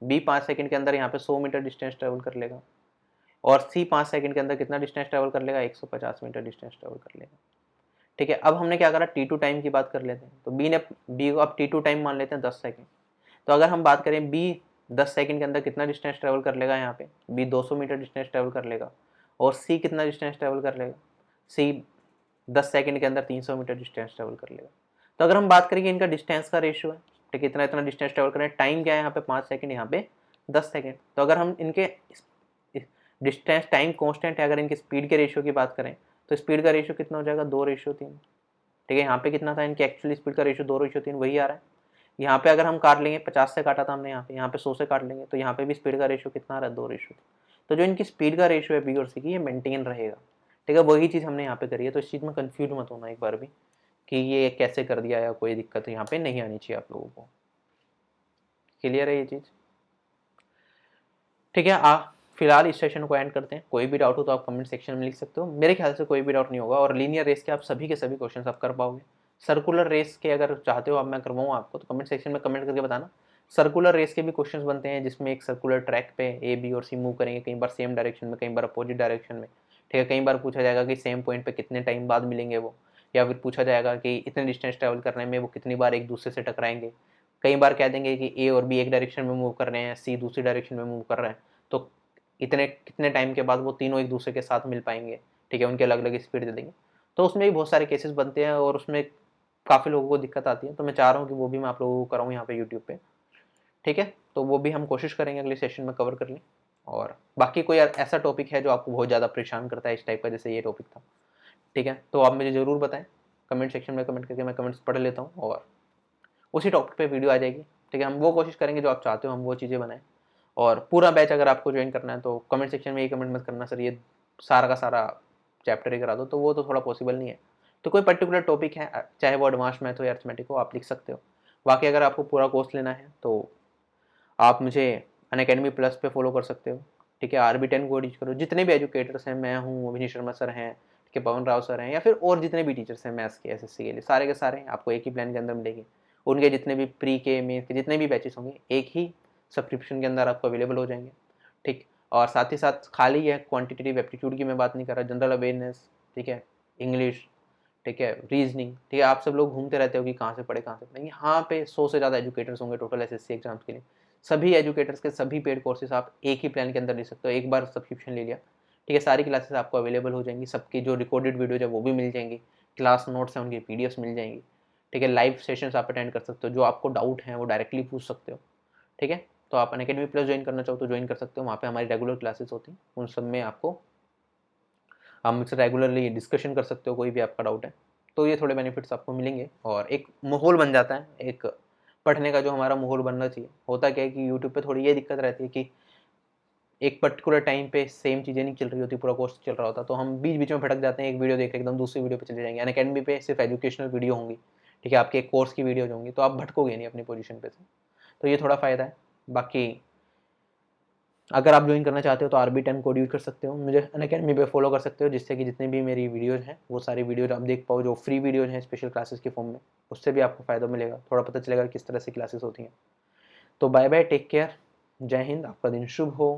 बी 5 सेकेंड के अंदर यहाँ पे 100 मीटर डिस्टेंस ट्रेवल कर लेगा, और सी 5 सेकेंड के अंदर कितना डिस्टेंस ट्रेवल कर लेगा, 150 मीटर डिस्टेंस ट्रेवल कर लेगा, ठीक है। अब हमने क्या करा, T2 टाइम की बात कर लेते हैं, तो बी को अब T2 टाइम मान लेते हैं 10 सेकेंड। तो अगर हम बात करें बी 10 सेकंड के अंदर कितना डिस्टेंस ट्रेवल कर लेगा यहाँ पे, बी 200 मीटर डिस्टेंस ट्रेवल कर लेगा, और सी कितना डिस्टेंस ट्रेवल कर लेगा, सी 10 सेकंड के अंदर 300 मीटर डिस्टेंस ट्रेवल कर लेगा। तो अगर हम बात करेंगे इनका डिस्टेंस का रेशियो है, ठीक है, इतना इतना डिस्टेंस ट्रेवल करें, टाइम क्या है यहाँ पे 5 सेकंड, यहाँ पे 10 सेकंड। तो अगर हम इनके डिस्टेंस टाइम कांस्टेंट है, अगर इनके स्पीड के रेशियो की बात करें तो स्पीड का रेशियो कितना हो जाएगा, 2:3। ठीक है, यहाँ पे कितना था इनके एक्चुअली स्पीड का रेशियो, 2:3 वही आ रहा है। यहाँ पे अगर हम काट लेंगे, 50 से काटा था हमने, यहाँ पे 100 से काट लेंगे, तो यहाँ पे भी स्पीड का रेशियो कितना आ रहा है, 2:3। तो जो इनकी स्पीड का रेशियो है बी और सी की, ये मेंटेन रहेगा। ठीक है, वही चीज़ हमने यहाँ पे करी है, तो इस चीज़ में कंफ्यूज मत होना एक बार भी कि ये कैसे कर दिया या कोई दिक्कत यहाँ पे नहीं आनी चाहिए आप लोगों को। क्लियर है ये चीज़? ठीक है, फिलहाल इस सेशन को एंड करते हैं। कोई भी डाउट हो तो आप कमेंट सेक्शन में लिख सकते हो, मेरे ख्याल से कोई भी डाउट नहीं होगा, और लीनियर रेस के आप सभी के सभी क्वेश्चन आप कर पाओगे। सर्कुलर रेस के अगर चाहते हो आप मैं करवाऊँ आपको, तो कमेंट सेक्शन में कमेंट करके बताना। सर्कुलर रेस के भी क्वेश्चंस बनते हैं, जिसमें एक सर्कुलर ट्रैक पे ए बी और सी मूव करेंगे, कई बार सेम डायरेक्शन में, कई बार अपोजिट डायरेक्शन में। ठीक है, कई बार पूछा जाएगा कि सेम पॉइंट पे कितने टाइम बाद मिलेंगे वो, या फिर पूछा जाएगा कि इतने डिस्टेंस ट्रैवल करने में वो कितनी बार एक दूसरे से टकराएंगे। कई बार कह देंगे कि ए और बी एक डायरेक्शन में मूव कर रहे हैं, सी दूसरी डायरेक्शन में मूव कर रहे हैं, तो इतने कितने टाइम के बाद वो तीनों एक दूसरे के साथ मिल पाएंगे। ठीक है, उनके अलग अलग स्पीड दे देंगे। तो उसमें भी बहुत सारे केसेस बनते हैं, और उसमें काफ़ी लोगों को दिक्कत आती है, तो मैं चाह रहा हूँ कि वो भी मैं आप लोगों को कराऊँ यहाँ पे यूट्यूब पे। ठीक है, तो वो भी हम कोशिश करेंगे अगले सेशन में कवर कर लें। और बाकी कोई ऐसा टॉपिक है जो आपको बहुत ज़्यादा परेशान करता है इस टाइप का, जैसे ये टॉपिक था, ठीक है, तो आप मुझे ज़रूर बताएं कमेंट सेक्शन में, कमेंट करके मैं कमेंट्स पढ़ लेता हूँ, और उसी टॉपिक पे वीडियो आ जाएगी। ठीक है, हम वो कोशिश करेंगे जो आप चाहते हो, हम वो चीज़ें बनाएं। और पूरा बैच अगर आपको ज्वाइन करना है तो कमेंट सेक्शन में ये कमेंट मत करना सर ये सारा का सारा चैप्टर ही करा दो, तो वो तो थोड़ा पॉसिबल नहीं है। तो कोई पर्टिकुलर टॉपिक है, चाहे वो एडवांस मैथ हो या अर्थमेटिक हो, आप लिख सकते हो। बाकी अगर आपको पूरा कोर्स लेना है तो आप मुझे अनअकैडमी प्लस पे फॉलो कर सकते हो। ठीक है, RB10 को रीच करो। जितने भी एजुकेटर्स हैं, मैं हूँ, अभिनीश शर्मा सर हैं, ठीक है, पवन राव सर हैं, या फिर और जितने भी टीचर्स हैं मैथ्स के SSC के लिए, सारे के सारे आपको एक ही प्लान के अंदर मिलेंगे। उनके जितने भी प्री के मेन के जितने भी बैचेस होंगे, एक ही सब्सक्रिप्शन के अंदर आपको अवेलेबल हो जाएंगे। ठीक, और साथ ही साथ खाली है क्वान्टिटेटिव एप्टीट्यूड की मैं बात नहीं कर रहा, जनरल अवेयरनेस, ठीक है, इंग्लिश, ठीक है, रीजनिंग, ठीक है, आप सब लोग घूमते रहते हो कि कहाँ से पढ़े कहाँ से पढ़े। यहाँ पे 100 से ज़्यादा एजुकेटर्स होंगे टोटल SSC एग्जाम्स के लिए। सभी एजुकेटर्स के सभी पेड कोर्सेज आप एक ही प्लान के अंदर ले सकते हो, एक बार सब्सक्रिप्शन ले लिया। ठीक है, सारी क्लासेस आपको अवेलेबल हो जाएंगी, सबकी जो रिकॉर्डेड वीडियोज है वो भी मिल जाएंगी, क्लास नोट्स हैं उनकी PDFs मिल जाएंगी। ठीक है, लाइव सेशंस आप अटेंड कर सकते हो, जो आपको डाउट है वो डायरेक्टली पूछ सकते हो। ठीक है, तो आप अनअकैडमी प्लस ज्वाइन करना चाहो तो ज्वाइन कर सकते हो, वहाँ पे हमारी रेगुलर क्लासेस होती हैं, उन सब में आपको आप मुझसे रेगुलरली डिस्कशन कर सकते हो, कोई भी आपका डाउट है। तो ये थोड़े बेनिफिट्स आपको मिलेंगे, और एक माहौल बन जाता है, एक पढ़ने का जो हमारा माहौल बनना चाहिए। होता क्या है कि यूट्यूब पे थोड़ी ये दिक्कत रहती है कि एक पर्टिकुलर टाइम पे सेम चीज़ें नहीं चल रही होती, पूरा कोर्स चल रहा होता, तो हम बीच बीच में भटक जाते हैं, एक वीडियो देख के एकदम दूसरी वीडियो पे चले जाएंगे। अनअकैडमी पे सिर्फ एजुकेशनल वीडियो होंगी, ठीक है, आपके एक कोर्स की वीडियोज होंगी, तो आप भटकोगे नहीं अपनी पोजीशन पे से। तो ये थोड़ा फ़ायदा है। बाकी अगर आप ज्वाइन करना चाहते हो तो RB10 कोड यूज कर सकते हो, मुझे अनअकैडमी पे फॉलो कर सकते हो, जिससे कि जितने भी मेरी वीडियोज़ हैं वो सारी वीडियोज़ आप देख पाओ, जो फ्री वीडियोज़ हैं स्पेशल क्लासेस के फॉर्म में, उससे भी आपको फ़ायदा मिलेगा, थोड़ा पता चलेगा किस तरह से क्लासेस होती हैं। तो बाय बाय, टेक केयर, जय हिंद, आपका दिन शुभ हो।